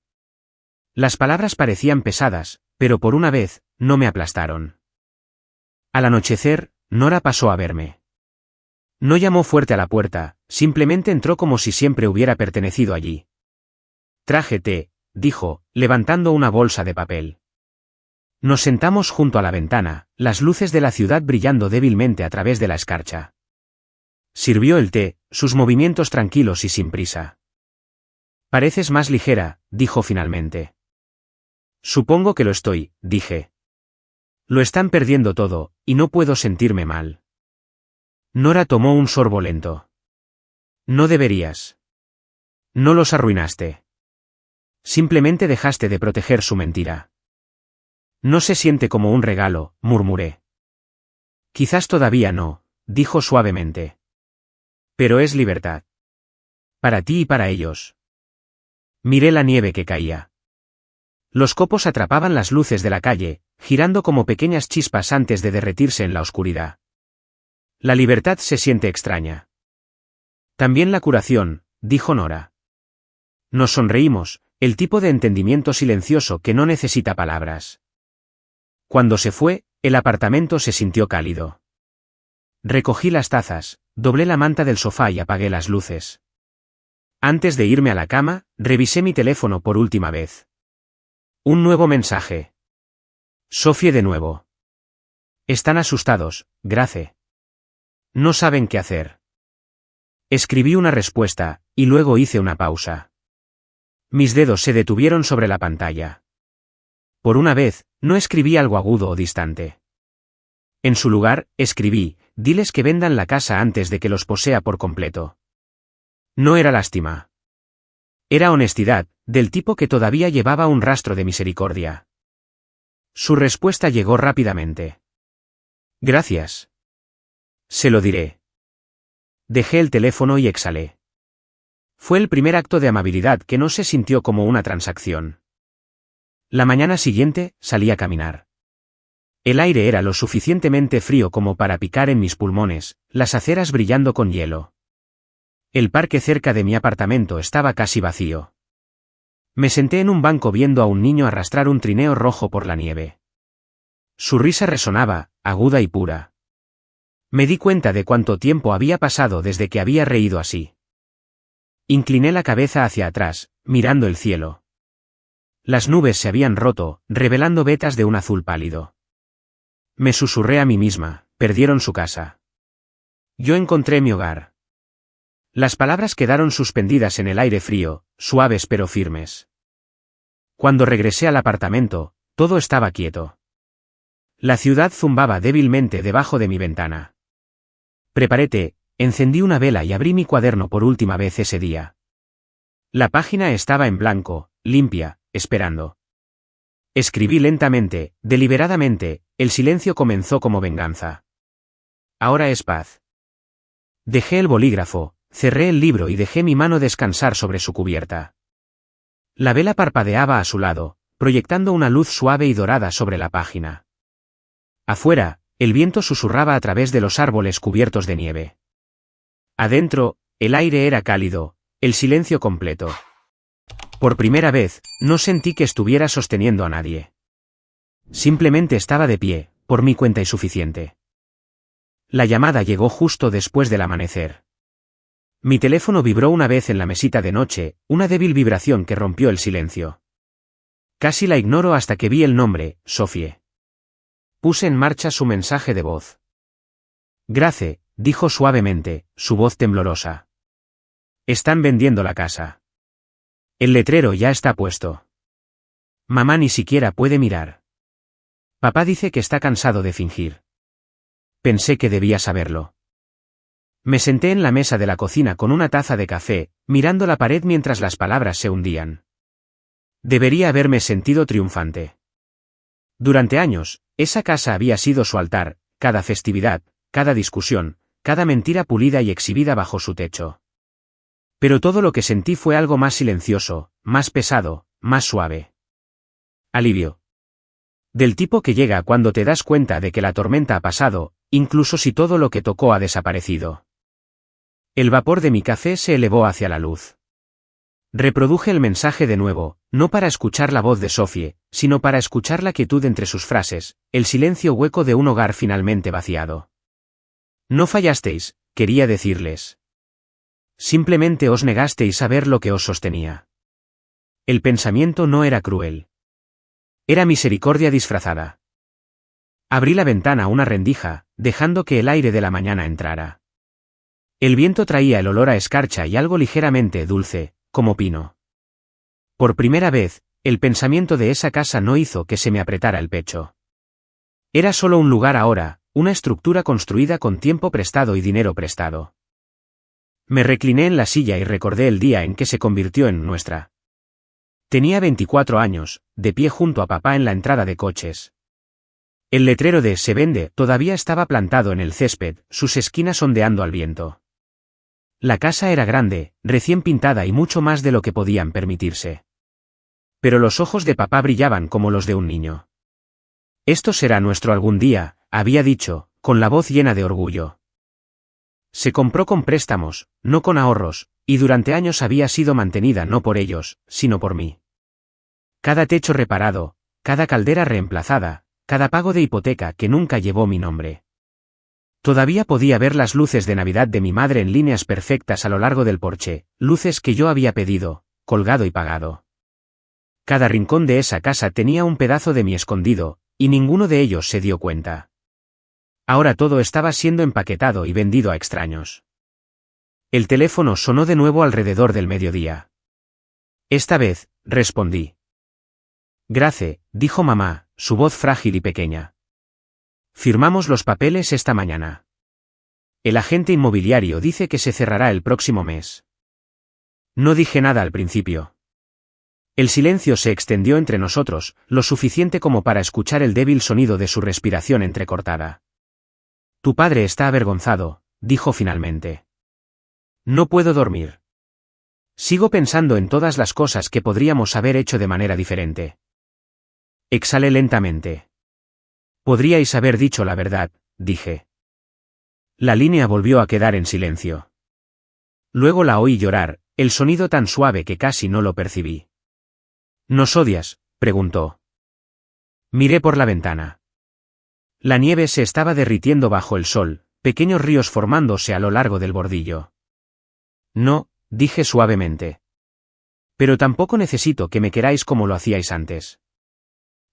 Las palabras parecían pesadas, pero por una vez, no me aplastaron. Al anochecer, Nora pasó a verme. No llamó fuerte a la puerta, simplemente entró como si siempre hubiera pertenecido allí. Traje té, dijo, levantando una bolsa de papel. Nos sentamos junto a la ventana, las luces de la ciudad brillando débilmente a través de la escarcha. Sirvió el té, sus movimientos tranquilos y sin prisa. Pareces más ligera, dijo finalmente. Supongo que lo estoy, dije. Lo están perdiendo todo, y no puedo sentirme mal. Nora tomó un sorbo lento. No deberías. No los arruinaste. Simplemente dejaste de proteger su mentira. No se siente como un regalo, murmuré. Quizás todavía no, dijo suavemente. Pero es libertad. Para ti y para ellos. Miré la nieve que caía. Los copos atrapaban las luces de la calle, girando como pequeñas chispas antes de derretirse en la oscuridad. La libertad se siente extraña. También la curación, dijo Nora. Nos sonreímos, el tipo de entendimiento silencioso que no necesita palabras. Cuando se fue, el apartamento se sintió cálido. Recogí las tazas, doblé la manta del sofá y apagué las luces. Antes de irme a la cama, revisé mi teléfono por última vez. Un nuevo mensaje. Sophie de nuevo. Están asustados, Grace. No saben qué hacer. Escribí una respuesta, y luego hice una pausa. Mis dedos se detuvieron sobre la pantalla. Por una vez, no escribí algo agudo o distante. En su lugar, escribí, diles que vendan la casa antes de que los posea por completo. No era lástima. Era honestidad, del tipo que todavía llevaba un rastro de misericordia. Su respuesta llegó rápidamente. Gracias. Se lo diré. Dejé el teléfono y exhalé. Fue el primer acto de amabilidad que no se sintió como una transacción. La mañana siguiente, salí a caminar. El aire era lo suficientemente frío como para picar en mis pulmones, las aceras brillando con hielo. El parque cerca de mi apartamento estaba casi vacío. Me senté en un banco viendo a un niño arrastrar un trineo rojo por la nieve. Su risa resonaba, aguda y pura. Me di cuenta de cuánto tiempo había pasado desde que había reído así. Incliné la cabeza hacia atrás, mirando el cielo. Las nubes se habían roto, revelando vetas de un azul pálido. Me susurré a mí misma, perdieron su casa. Yo encontré mi hogar. Las palabras quedaron suspendidas en el aire frío, suaves pero firmes. Cuando regresé al apartamento, todo estaba quieto. La ciudad zumbaba débilmente debajo de mi ventana. Preparé té, encendí una vela y abrí mi cuaderno por última vez ese día. La página estaba en blanco, limpia, esperando. Escribí lentamente, deliberadamente, el silencio comenzó como venganza. Ahora es paz. Dejé el bolígrafo, cerré el libro y dejé mi mano descansar sobre su cubierta. La vela parpadeaba a su lado, proyectando una luz suave y dorada sobre la página. Afuera, el viento susurraba a través de los árboles cubiertos de nieve. Adentro, el aire era cálido, el silencio completo. Por primera vez, no sentí que estuviera sosteniendo a nadie. Simplemente estaba de pie, por mi cuenta y suficiente. La llamada llegó justo después del amanecer. Mi teléfono vibró una vez en la mesita de noche, una débil vibración que rompió el silencio. Casi la ignoro hasta que vi el nombre, Sophie. Puse en marcha su mensaje de voz. Grace, dijo suavemente, su voz temblorosa. Están vendiendo la casa. El letrero ya está puesto. Mamá ni siquiera puede mirar. Papá dice que está cansado de fingir. Pensé que debía saberlo. Me senté en la mesa de la cocina con una taza de café, mirando la pared mientras las palabras se hundían. Debería haberme sentido triunfante. Durante años, esa casa había sido su altar, cada festividad, cada discusión, cada mentira pulida y exhibida bajo su techo. Pero todo lo que sentí fue algo más silencioso, más pesado, más suave. Alivio. Del tipo que llega cuando te das cuenta de que la tormenta ha pasado, incluso si todo lo que tocó ha desaparecido. El vapor de mi café se elevó hacia la luz. Reproduje el mensaje de nuevo, no para escuchar la voz de Sophie, sino para escuchar la quietud entre sus frases, el silencio hueco de un hogar finalmente vaciado. No fallasteis, quería decirles. Simplemente os negasteis a ver lo que os sostenía. El pensamiento no era cruel. Era misericordia disfrazada. Abrí la ventana a una rendija, dejando que el aire de la mañana entrara. El viento traía el olor a escarcha y algo ligeramente dulce, como pino. Por primera vez, el pensamiento de esa casa no hizo que se me apretara el pecho. Era solo un lugar ahora, una estructura construida con tiempo prestado y dinero prestado. Me recliné en la silla y recordé el día en que se convirtió en nuestra. Tenía 24 años, de pie junto a papá en la entrada de coches. El letrero de "Se vende" todavía estaba plantado en el césped, sus esquinas ondeando al viento. La casa era grande, recién pintada y mucho más de lo que podían permitirse. Pero los ojos de papá brillaban como los de un niño. Esto será nuestro algún día, había dicho, con la voz llena de orgullo. Se compró con préstamos, no con ahorros, y durante años había sido mantenida no por ellos, sino por mí. Cada techo reparado, cada caldera reemplazada, cada pago de hipoteca que nunca llevó mi nombre. Todavía podía ver las luces de Navidad de mi madre en líneas perfectas a lo largo del porche, luces que yo había pedido, colgado y pagado. Cada rincón de esa casa tenía un pedazo de mi escondido, y ninguno de ellos se dio cuenta. Ahora todo estaba siendo empaquetado y vendido a extraños. El teléfono sonó de nuevo alrededor del mediodía. Esta vez, respondí. Grace, dijo mamá, su voz frágil y pequeña. Firmamos los papeles esta mañana. El agente inmobiliario dice que se cerrará el próximo mes. No dije nada al principio. El silencio se extendió entre nosotros, lo suficiente como para escuchar el débil sonido de su respiración entrecortada. Tu padre está avergonzado, dijo finalmente. No puedo dormir. Sigo pensando en todas las cosas que podríamos haber hecho de manera diferente. Exhalé lentamente. Podríais haber dicho la verdad, dije. La línea volvió a quedar en silencio. Luego la oí llorar, el sonido tan suave que casi no lo percibí. ¿Nos odias?, preguntó. Miré por la ventana. La nieve se estaba derritiendo bajo el sol, pequeños ríos formándose a lo largo del bordillo. No, dije suavemente. Pero tampoco necesito que me queráis como lo hacíais antes.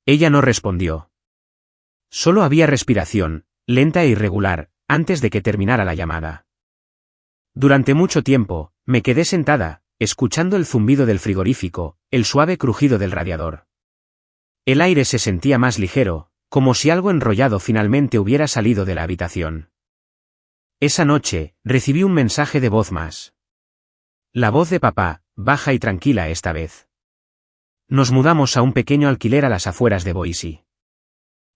Ella no respondió. Solo había respiración, lenta e irregular, antes de que terminara la llamada. Durante mucho tiempo, me quedé sentada, escuchando el zumbido del frigorífico, el suave crujido del radiador. El aire se sentía más ligero, como si algo enrollado finalmente hubiera salido de la habitación. Esa noche, recibí un mensaje de voz más. La voz de papá, baja y tranquila esta vez. Nos mudamos a un pequeño alquiler a las afueras de Boise.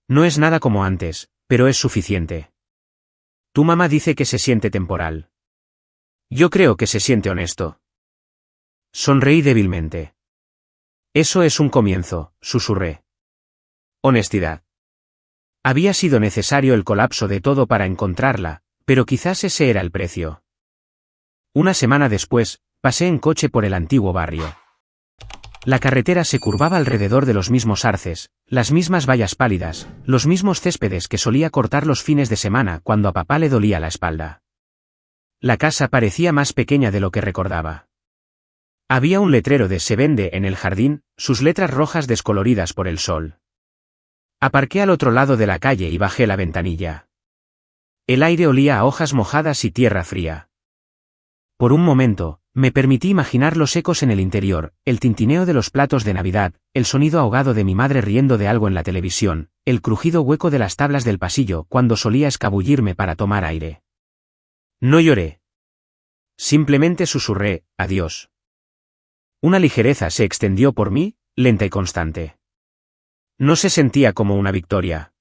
No es nada como antes, pero es suficiente. Tu mamá dice que se siente temporal. Yo creo que se siente honesto. Sonreí débilmente. Eso es un comienzo, susurré. Honestidad. Había sido necesario el colapso de todo para encontrarla, pero quizás ese era el precio. Una semana después, pasé en coche por el antiguo barrio. La carretera se curvaba alrededor de los mismos arces, las mismas vallas pálidas, los mismos céspedes que solía cortar los fines de semana cuando a papá le dolía la espalda. La casa parecía más pequeña de lo que recordaba. Había un letrero de "Se vende" en el jardín, sus letras rojas descoloridas por el sol. Aparqué al otro lado de la calle y bajé la ventanilla. El aire olía a hojas mojadas y tierra fría. Por un momento, me permití imaginar los ecos en el interior, el tintineo de los platos de Navidad, el sonido ahogado de mi madre riendo de algo en la televisión, el crujido hueco de las tablas del pasillo cuando solía escabullirme para tomar aire. No lloré. Simplemente susurré, adiós. Una ligereza se extendió por mí, lenta y constante. No se sentía como una victoria.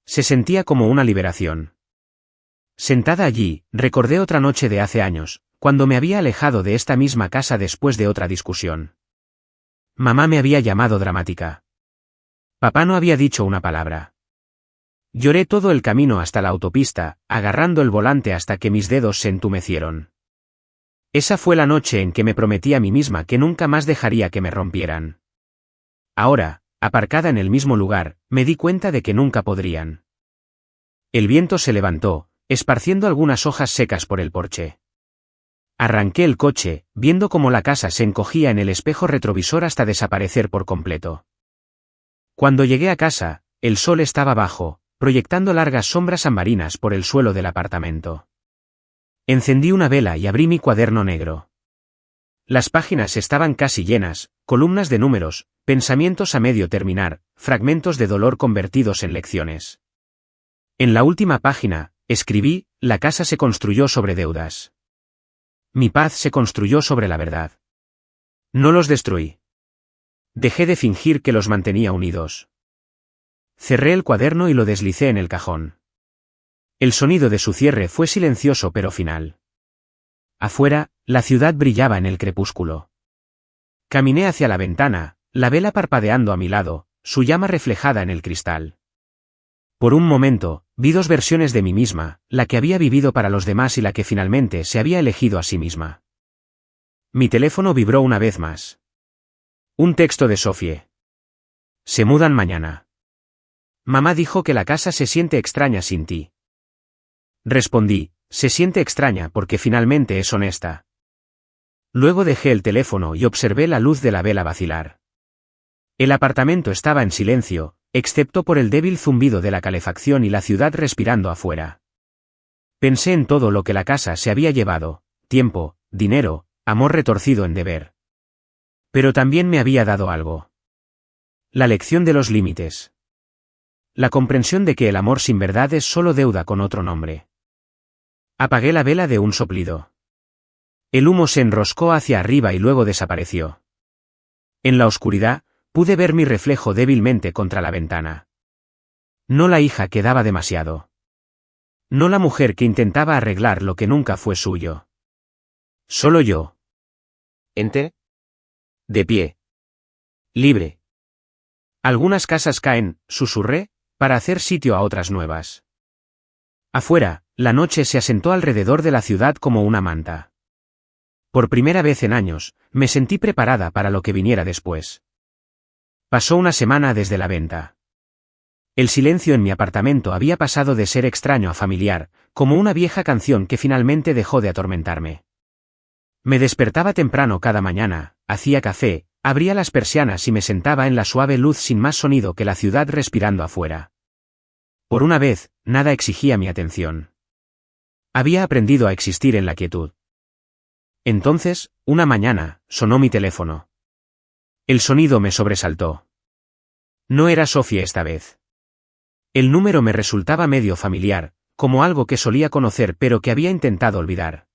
Se sentía como una liberación. Sentada allí, recordé otra noche de hace años, cuando me había alejado de esta misma casa después de otra discusión. Mamá me había llamado dramática. Papá no había dicho una palabra. Lloré todo el camino hasta la autopista, agarrando el volante hasta que mis dedos se entumecieron. Esa fue la noche en que me prometí a mí misma que nunca más dejaría que me rompieran. Ahora, aparcada en el mismo lugar, me di cuenta de que nunca podrían. El viento se levantó, esparciendo algunas hojas secas por el porche. Arranqué el coche, viendo cómo la casa se encogía en el espejo retrovisor hasta desaparecer por completo. Cuando llegué a casa, el sol estaba bajo, proyectando largas sombras ambarinas por el suelo del apartamento. Encendí una vela y abrí mi cuaderno negro. Las páginas estaban casi llenas, columnas de números, pensamientos a medio terminar, fragmentos de dolor convertidos en lecciones. En la última página, escribí: la casa se construyó sobre deudas. Mi paz se construyó sobre la verdad. No los destruí. Dejé de fingir que los mantenía unidos. Cerré el cuaderno y lo deslicé en el cajón. El sonido de su cierre fue silencioso pero final. Afuera, la ciudad brillaba en el crepúsculo. Caminé hacia la ventana, la vela parpadeando a mi lado, su llama reflejada en el cristal. Por un momento, vi dos versiones de mí misma, la que había vivido para los demás y la que finalmente se había elegido a sí misma. Mi teléfono vibró una vez más. Un texto de Sofie. Se mudan mañana. Mamá dijo que la casa se siente extraña sin ti. Respondí, se siente extraña porque finalmente es honesta. Luego dejé el teléfono y observé la luz de la vela vacilar. El apartamento estaba en silencio, excepto por el débil zumbido de la calefacción y la ciudad respirando afuera. Pensé en todo lo que la casa se había llevado: tiempo, dinero, amor retorcido en deber. Pero también me había dado algo. La lección de los límites. La comprensión de que el amor sin verdad es solo deuda con otro nombre. Apagué la vela de un soplido. El humo se enroscó hacia arriba y luego desapareció. En la oscuridad, pude ver mi reflejo débilmente contra la ventana. No la hija que daba demasiado. No la mujer que intentaba arreglar lo que nunca fue suyo. Solo yo. Ente. De pie. Libre. Algunas casas caen, susurré, para hacer sitio a otras nuevas. Afuera, la noche se asentó alrededor de la ciudad como una manta. Por primera vez en años, me sentí preparada para lo que viniera después. Pasó una semana desde la venta. El silencio en mi apartamento había pasado de ser extraño a familiar, como una vieja canción que finalmente dejó de atormentarme. Me despertaba temprano cada mañana, hacía café, abría las persianas y me sentaba en la suave luz sin más sonido que la ciudad respirando afuera. Por una vez, nada exigía mi atención. Había aprendido a existir en la quietud. Entonces, una mañana, sonó mi teléfono. El sonido me sobresaltó. No era Sofía esta vez. El número me resultaba medio familiar, como algo que solía conocer pero que había intentado olvidar.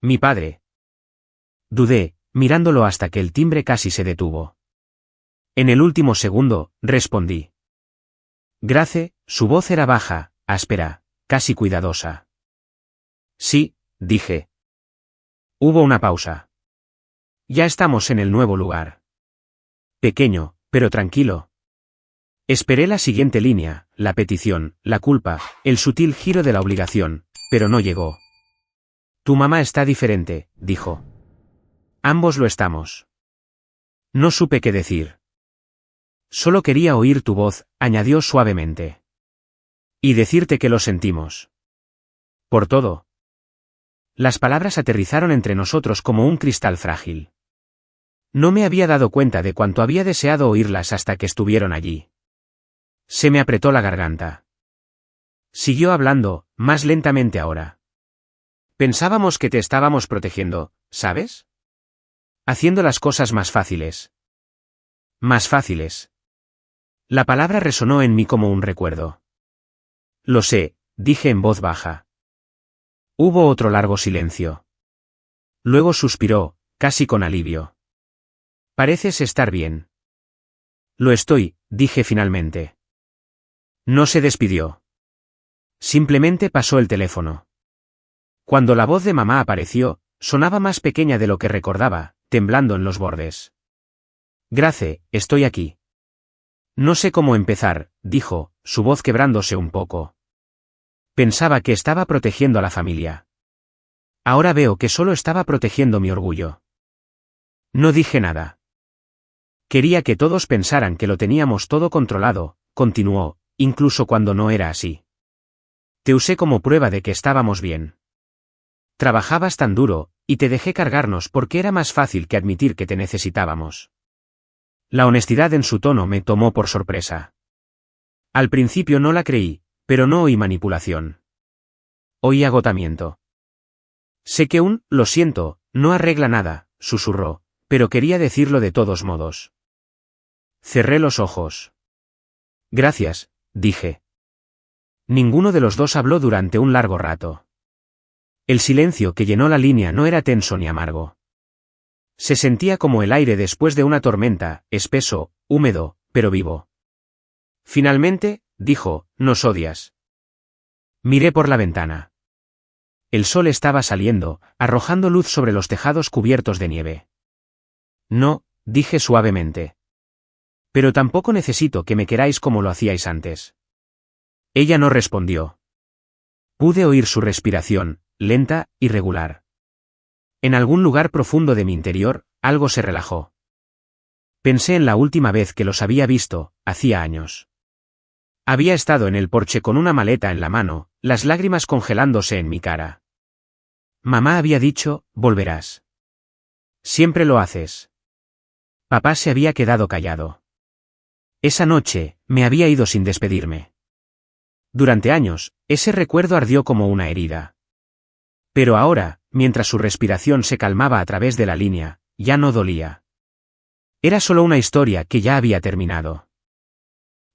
Mi padre. Dudé, mirándolo hasta que el timbre casi se detuvo. En el último segundo, respondí. Grace, su voz era baja, áspera, casi cuidadosa. Sí, dije. Hubo una pausa. Ya estamos en el nuevo lugar. pequeño, pero tranquilo. Esperé la siguiente línea, la petición, la culpa, el sutil giro de la obligación, pero no llegó. Tu mamá está diferente, dijo. Ambos lo estamos. No supe qué decir. Solo quería oír tu voz, añadió suavemente. Y decirte que lo sentimos. Por todo. Las palabras aterrizaron entre nosotros como un cristal frágil. No me había dado cuenta de cuánto había deseado oírlas hasta que estuvieron allí. Se me apretó la garganta. Siguió hablando, más lentamente ahora. Pensábamos que te estábamos protegiendo, ¿sabes? Haciendo las cosas más fáciles. Más fáciles. La palabra resonó en mí como un recuerdo. Lo sé, dije en voz baja. Hubo otro largo silencio. Luego suspiró, casi con alivio. Pareces estar bien. Lo estoy, dije finalmente. No se despidió. Simplemente pasó el teléfono. Cuando la voz de mamá apareció, sonaba más pequeña de lo que recordaba, temblando en los bordes. Grace, estoy aquí. No sé cómo empezar, dijo, su voz quebrándose un poco. Pensaba que estaba protegiendo a la familia. Ahora veo que solo estaba protegiendo mi orgullo. No dije nada. Quería que todos pensaran que lo teníamos todo controlado, continuó, incluso cuando no era así. Te usé como prueba de que estábamos bien. Trabajabas tan duro, y te dejé cargarnos porque era más fácil que admitir que te necesitábamos. La honestidad en su tono me tomó por sorpresa. Al principio no la creí, pero no oí manipulación. Oí agotamiento. Sé que lo siento, no arregla nada, susurró, pero quería decirlo de todos modos. Cerré los ojos. Gracias, dije. Ninguno de los dos habló durante un largo rato. El silencio que llenó la línea no era tenso ni amargo. Se sentía como el aire después de una tormenta, espeso, húmedo, pero vivo. Finalmente, dijo, nos odias. Miré por la ventana. El sol estaba saliendo, arrojando luz sobre los tejados cubiertos de nieve. No, dije suavemente. Pero tampoco necesito que me queráis como lo hacíais antes. Ella no respondió. Pude oír su respiración, lenta, irregular. En algún lugar profundo de mi interior, algo se relajó. Pensé en la última vez que los había visto, hacía años. Había estado en el porche con una maleta en la mano, las lágrimas congelándose en mi cara. Mamá había dicho, volverás. Siempre lo haces. Papá se había quedado callado. Esa noche, me había ido sin despedirme. Durante años, ese recuerdo ardió como una herida. Pero ahora, mientras su respiración se calmaba a través de la línea, ya no dolía. Era solo una historia que ya había terminado.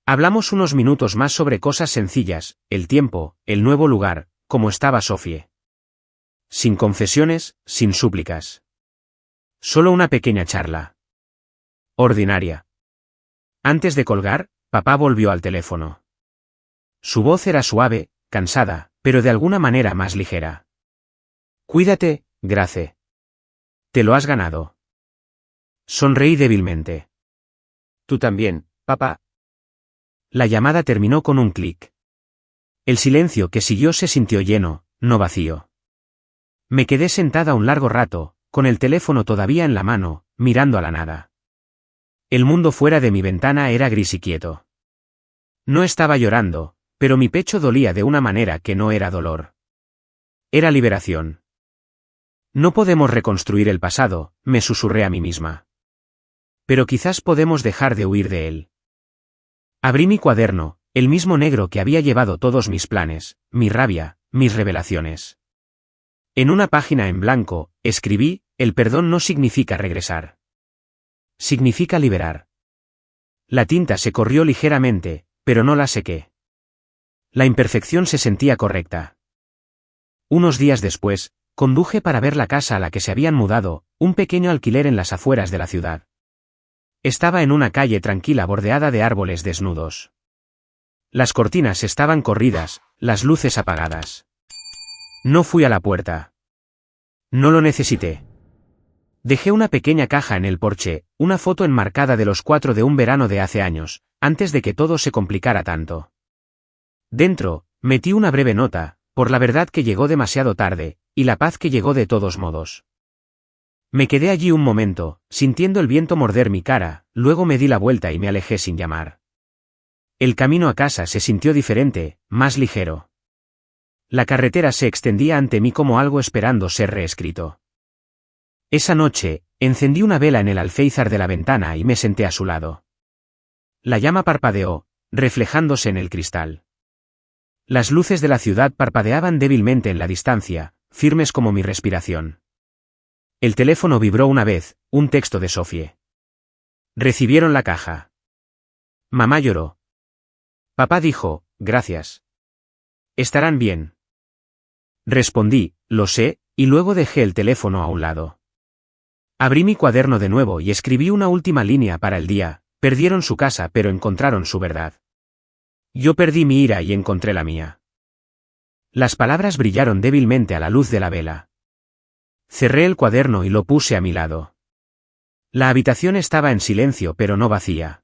Hablamos unos minutos más sobre cosas sencillas, el tiempo, el nuevo lugar, cómo estaba Sofie. Sin confesiones, sin súplicas. Solo una pequeña charla. Ordinaria. Antes de colgar, papá volvió al teléfono. Su voz era suave, cansada, pero de alguna manera más ligera. Cuídate, Grace. Te lo has ganado. Sonreí débilmente. Tú también, papá. La llamada terminó con un clic. El silencio que siguió se sintió lleno, no vacío. Me quedé sentada un largo rato, con el teléfono todavía en la mano, mirando a la nada. El mundo fuera de mi ventana era gris y quieto. No estaba llorando, pero mi pecho dolía de una manera que no era dolor. Era liberación. No podemos reconstruir el pasado, me susurré a mí misma. Pero quizás podemos dejar de huir de él. Abrí mi cuaderno, el mismo negro que había llevado todos mis planes, mi rabia, mis revelaciones. En una página en blanco, escribí, el perdón no significa regresar. Significa liberar. La tinta se corrió ligeramente, pero no la sequé. La imperfección se sentía correcta. Unos días después, conduje para ver la casa a la que se habían mudado, un pequeño alquiler en las afueras de la ciudad. Estaba en una calle tranquila bordeada de árboles desnudos. Las cortinas estaban corridas, las luces apagadas. No fui a la puerta. No lo necesité. Dejé una pequeña caja en el porche, una foto enmarcada de los 4 de un verano de hace años, antes de que todo se complicara tanto. Dentro, metí una breve nota, por la verdad que llegó demasiado tarde, y la paz que llegó de todos modos. Me quedé allí un momento, sintiendo el viento morder mi cara, luego me di la vuelta y me alejé sin llamar. El camino a casa se sintió diferente, más ligero. La carretera se extendía ante mí como algo esperando ser reescrito. Esa noche, encendí una vela en el alféizar de la ventana y me senté a su lado. La llama parpadeó, reflejándose en el cristal. Las luces de la ciudad parpadeaban débilmente en la distancia, firmes como mi respiración. El teléfono vibró una vez, un texto de Sofie. Recibieron la caja. Mamá lloró. Papá dijo, gracias. Estarán bien. Respondí, lo sé, y luego dejé el teléfono a un lado. Abrí mi cuaderno de nuevo y escribí una última línea para el día. Perdieron su casa pero encontraron su verdad. Yo perdí mi ira y encontré la mía. Las palabras brillaron débilmente a la luz de la vela. Cerré el cuaderno y lo puse a mi lado. La habitación estaba en silencio pero no vacía.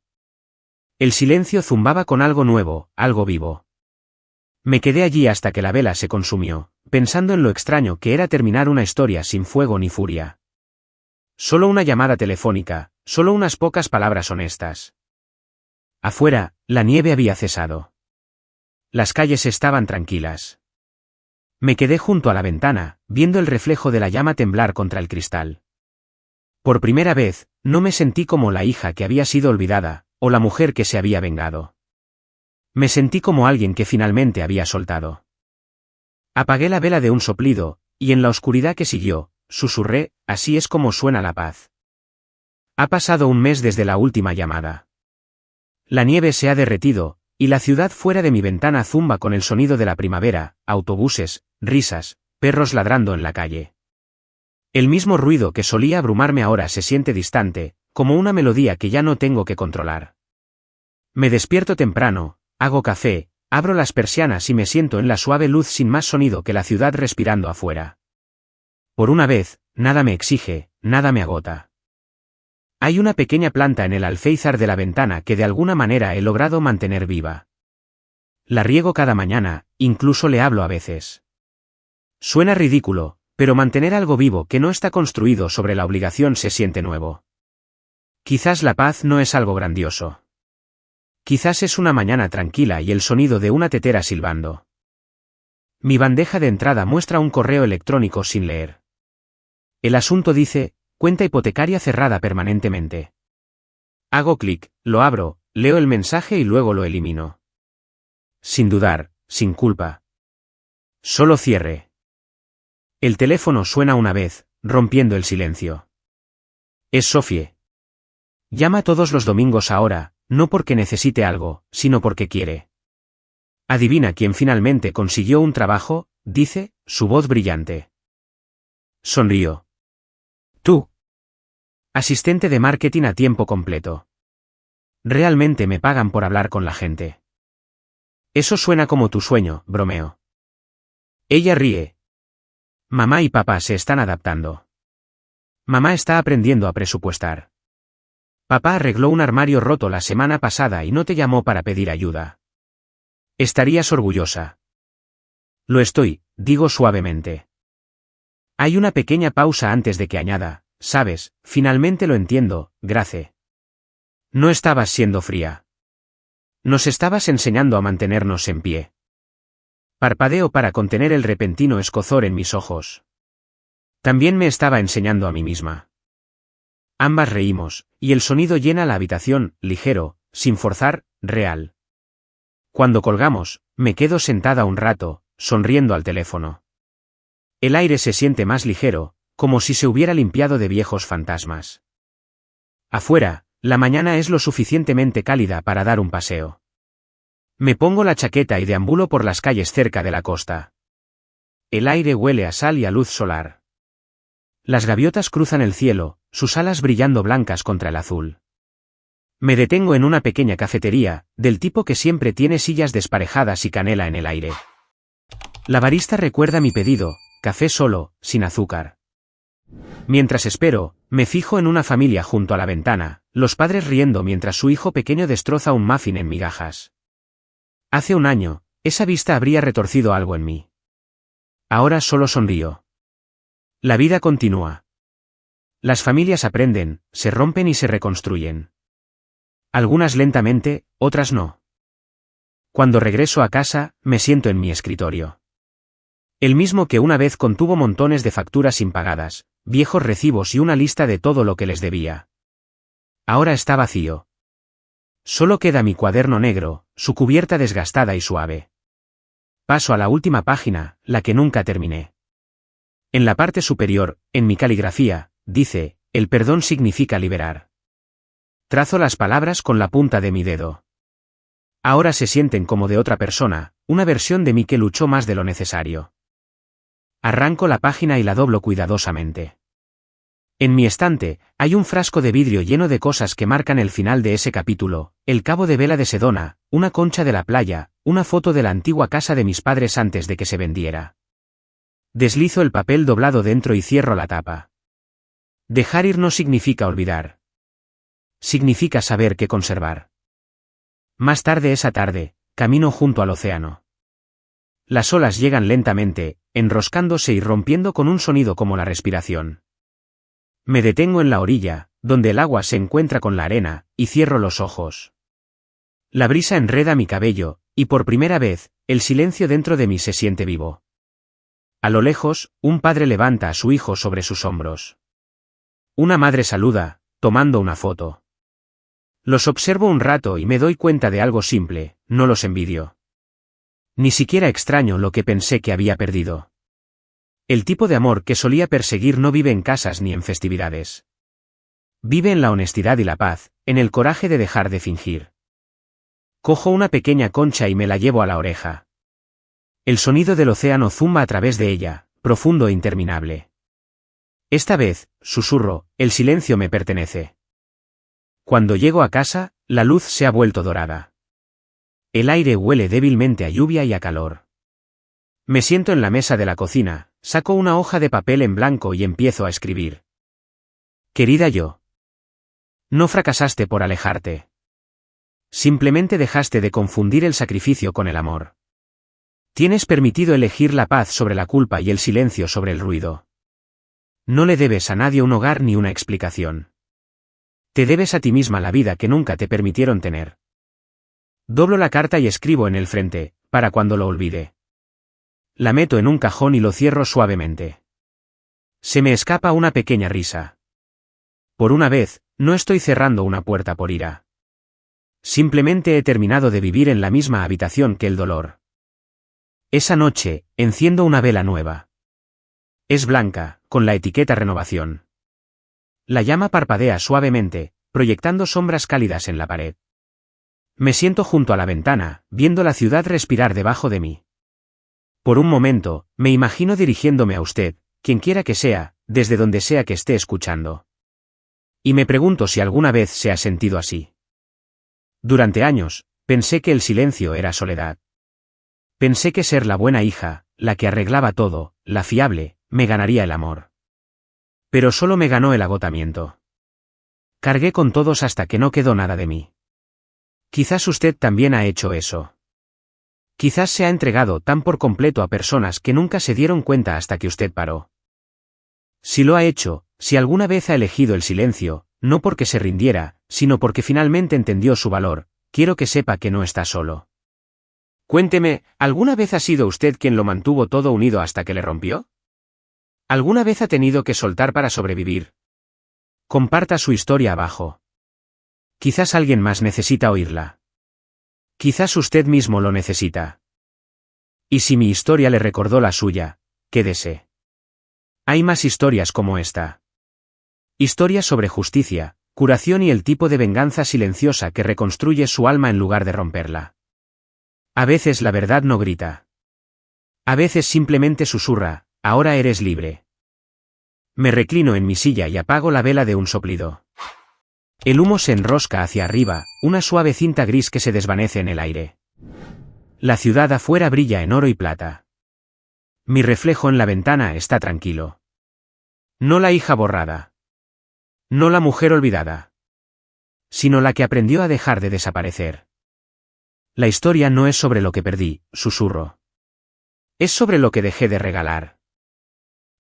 El silencio zumbaba con algo nuevo, algo vivo. Me quedé allí hasta que la vela se consumió, pensando en lo extraño que era terminar una historia sin fuego ni furia. Solo una llamada telefónica, solo unas pocas palabras honestas. Afuera, la nieve había cesado. Las calles estaban tranquilas. Me quedé junto a la ventana, viendo el reflejo de la llama temblar contra el cristal. Por primera vez, no me sentí como la hija que había sido olvidada, o la mujer que se había vengado. Me sentí como alguien que finalmente había soltado. Apagué la vela de un soplido, y en la oscuridad que siguió, susurré, así es como suena la paz. Ha pasado un mes desde la última llamada. La nieve se ha derretido, y la ciudad fuera de mi ventana zumba con el sonido de la primavera, autobuses, risas, perros ladrando en la calle. El mismo ruido que solía abrumarme ahora se siente distante, como una melodía que ya no tengo que controlar. Me despierto temprano, hago café, abro las persianas y me siento en la suave luz sin más sonido que la ciudad respirando afuera. Por una vez, nada me exige, nada me agota. Hay una pequeña planta en el alféizar de la ventana que de alguna manera he logrado mantener viva. La riego cada mañana, incluso le hablo a veces. Suena ridículo, pero mantener algo vivo que no está construido sobre la obligación se siente nuevo. Quizás la paz no es algo grandioso. Quizás es una mañana tranquila y el sonido de una tetera silbando. Mi bandeja de entrada muestra un correo electrónico sin leer. El asunto dice, cuenta hipotecaria cerrada permanentemente. Hago clic, lo abro, leo el mensaje y luego lo elimino. Sin dudar, sin culpa. Solo cierre. El teléfono suena una vez, rompiendo el silencio. Es Sofie. Llama todos los domingos ahora, no porque necesite algo, sino porque quiere. Adivina quién finalmente consiguió un trabajo, dice, su voz brillante. Sonrío. Tú. Asistente de marketing a tiempo completo. Realmente me pagan por hablar con la gente. Eso suena como tu sueño, bromeo. Ella ríe. Mamá y papá se están adaptando. Mamá está aprendiendo a presupuestar. Papá arregló un armario roto la semana pasada y no te llamó para pedir ayuda. Estarías orgullosa. Lo estoy, digo suavemente. Hay una pequeña pausa antes de que añada, sabes, finalmente lo entiendo, Grace. No estabas siendo fría. Nos estabas enseñando a mantenernos en pie. Parpadeo para contener el repentino escozor en mis ojos. También me estaba enseñando a mí misma. Ambas reímos, y el sonido llena la habitación, ligero, sin forzar, real. Cuando colgamos, me quedo sentada un rato, sonriendo al teléfono. El aire se siente más ligero, como si se hubiera limpiado de viejos fantasmas. Afuera, la mañana es lo suficientemente cálida para dar un paseo. Me pongo la chaqueta y deambulo por las calles cerca de la costa. El aire huele a sal y a luz solar. Las gaviotas cruzan el cielo, sus alas brillando blancas contra el azul. Me detengo en una pequeña cafetería, del tipo que siempre tiene sillas desparejadas y canela en el aire. La barista recuerda mi pedido, café solo, sin azúcar. Mientras espero, me fijo en una familia junto a la ventana, los padres riendo mientras su hijo pequeño destroza un muffin en migajas. Hace un año, esa vista habría retorcido algo en mí. Ahora solo sonrío. La vida continúa. Las familias aprenden, se rompen y se reconstruyen. Algunas lentamente, otras no. Cuando regreso a casa, me siento en mi escritorio. El mismo que una vez contuvo montones de facturas impagadas, viejos recibos y una lista de todo lo que les debía. Ahora está vacío. Solo queda mi cuaderno negro, su cubierta desgastada y suave. Paso a la última página, la que nunca terminé. En la parte superior, en mi caligrafía, dice, el perdón significa liberar. Trazo las palabras con la punta de mi dedo. Ahora se sienten como de otra persona, una versión de mí que luchó más de lo necesario. Arranco la página y la doblo cuidadosamente. En mi estante, hay un frasco de vidrio lleno de cosas que marcan el final de ese capítulo, el cabo de vela de Sedona, una concha de la playa, una foto de la antigua casa de mis padres antes de que se vendiera. Deslizo el papel doblado dentro y cierro la tapa. Dejar ir no significa olvidar. Significa saber qué conservar. Más tarde esa tarde, camino junto al océano. Las olas llegan lentamente, enroscándose y rompiendo con un sonido como la respiración. Me detengo en la orilla, donde el agua se encuentra con la arena, y cierro los ojos. La brisa enreda mi cabello, y por primera vez, el silencio dentro de mí se siente vivo. A lo lejos, un padre levanta a su hijo sobre sus hombros. Una madre saluda, tomando una foto. Los observo un rato y me doy cuenta de algo simple, no los envidio. Ni siquiera extraño lo que pensé que había perdido. El tipo de amor que solía perseguir no vive en casas ni en festividades. Vive en la honestidad y la paz, en el coraje de dejar de fingir. Cojo una pequeña concha y me la llevo a la oreja. El sonido del océano zumba a través de ella, profundo e interminable. Esta vez, susurro, el silencio me pertenece. Cuando llego a casa, la luz se ha vuelto dorada. El aire huele débilmente a lluvia y a calor. Me siento en la mesa de la cocina, saco una hoja de papel en blanco y empiezo a escribir. Querida yo. No fracasaste por alejarte. Simplemente dejaste de confundir el sacrificio con el amor. Tienes permitido elegir la paz sobre la culpa y el silencio sobre el ruido. No le debes a nadie un hogar ni una explicación. Te debes a ti misma la vida que nunca te permitieron tener. Doblo la carta y escribo en el frente, para cuando lo olvide. La meto en un cajón y lo cierro suavemente. Se me escapa una pequeña risa. Por una vez, no estoy cerrando una puerta por ira. Simplemente he terminado de vivir en la misma habitación que el dolor. Esa noche, enciendo una vela nueva. Es blanca, con la etiqueta renovación. La llama parpadea suavemente, proyectando sombras cálidas en la pared. Me siento junto a la ventana, viendo la ciudad respirar debajo de mí. Por un momento, me imagino dirigiéndome a usted, quien quiera que sea, desde donde sea que esté escuchando. Y me pregunto si alguna vez se ha sentido así. Durante años, pensé que el silencio era soledad. Pensé que ser la buena hija, la que arreglaba todo, la fiable, me ganaría el amor. Pero solo me ganó el agotamiento. Cargué con todos hasta que no quedó nada de mí. Quizás usted también ha hecho eso. Quizás se ha entregado tan por completo a personas que nunca se dieron cuenta hasta que usted paró. Si lo ha hecho, si alguna vez ha elegido el silencio, no porque se rindiera, sino porque finalmente entendió su valor, quiero que sepa que no está solo. Cuénteme, ¿alguna vez ha sido usted quien lo mantuvo todo unido hasta que le rompió? ¿Alguna vez ha tenido que soltar para sobrevivir? Comparta su historia abajo. Quizás alguien más necesita oírla. Quizás usted mismo lo necesita. Y si mi historia le recordó la suya, quédese. Hay más historias como esta. Historias sobre justicia, curación y el tipo de venganza silenciosa que reconstruye su alma en lugar de romperla. A veces la verdad no grita. A veces simplemente susurra, ahora eres libre. Me reclino en mi silla y apago la vela de un soplido. El humo se enrosca hacia arriba, una suave cinta gris que se desvanece en el aire. La ciudad afuera brilla en oro y plata. Mi reflejo en la ventana está tranquilo. No la hija borrada. No la mujer olvidada. Sino la que aprendió a dejar de desaparecer. La historia no es sobre lo que perdí, susurro. Es sobre lo que dejé de regalar.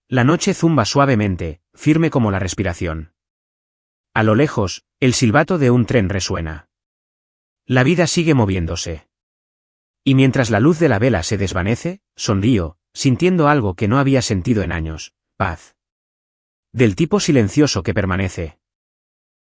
La noche zumba suavemente, firme como la respiración. A lo lejos, el silbato de un tren resuena. La vida sigue moviéndose. Y mientras la luz de la vela se desvanece, sonrío, sintiendo algo que no había sentido en años, paz. Del tipo silencioso que permanece.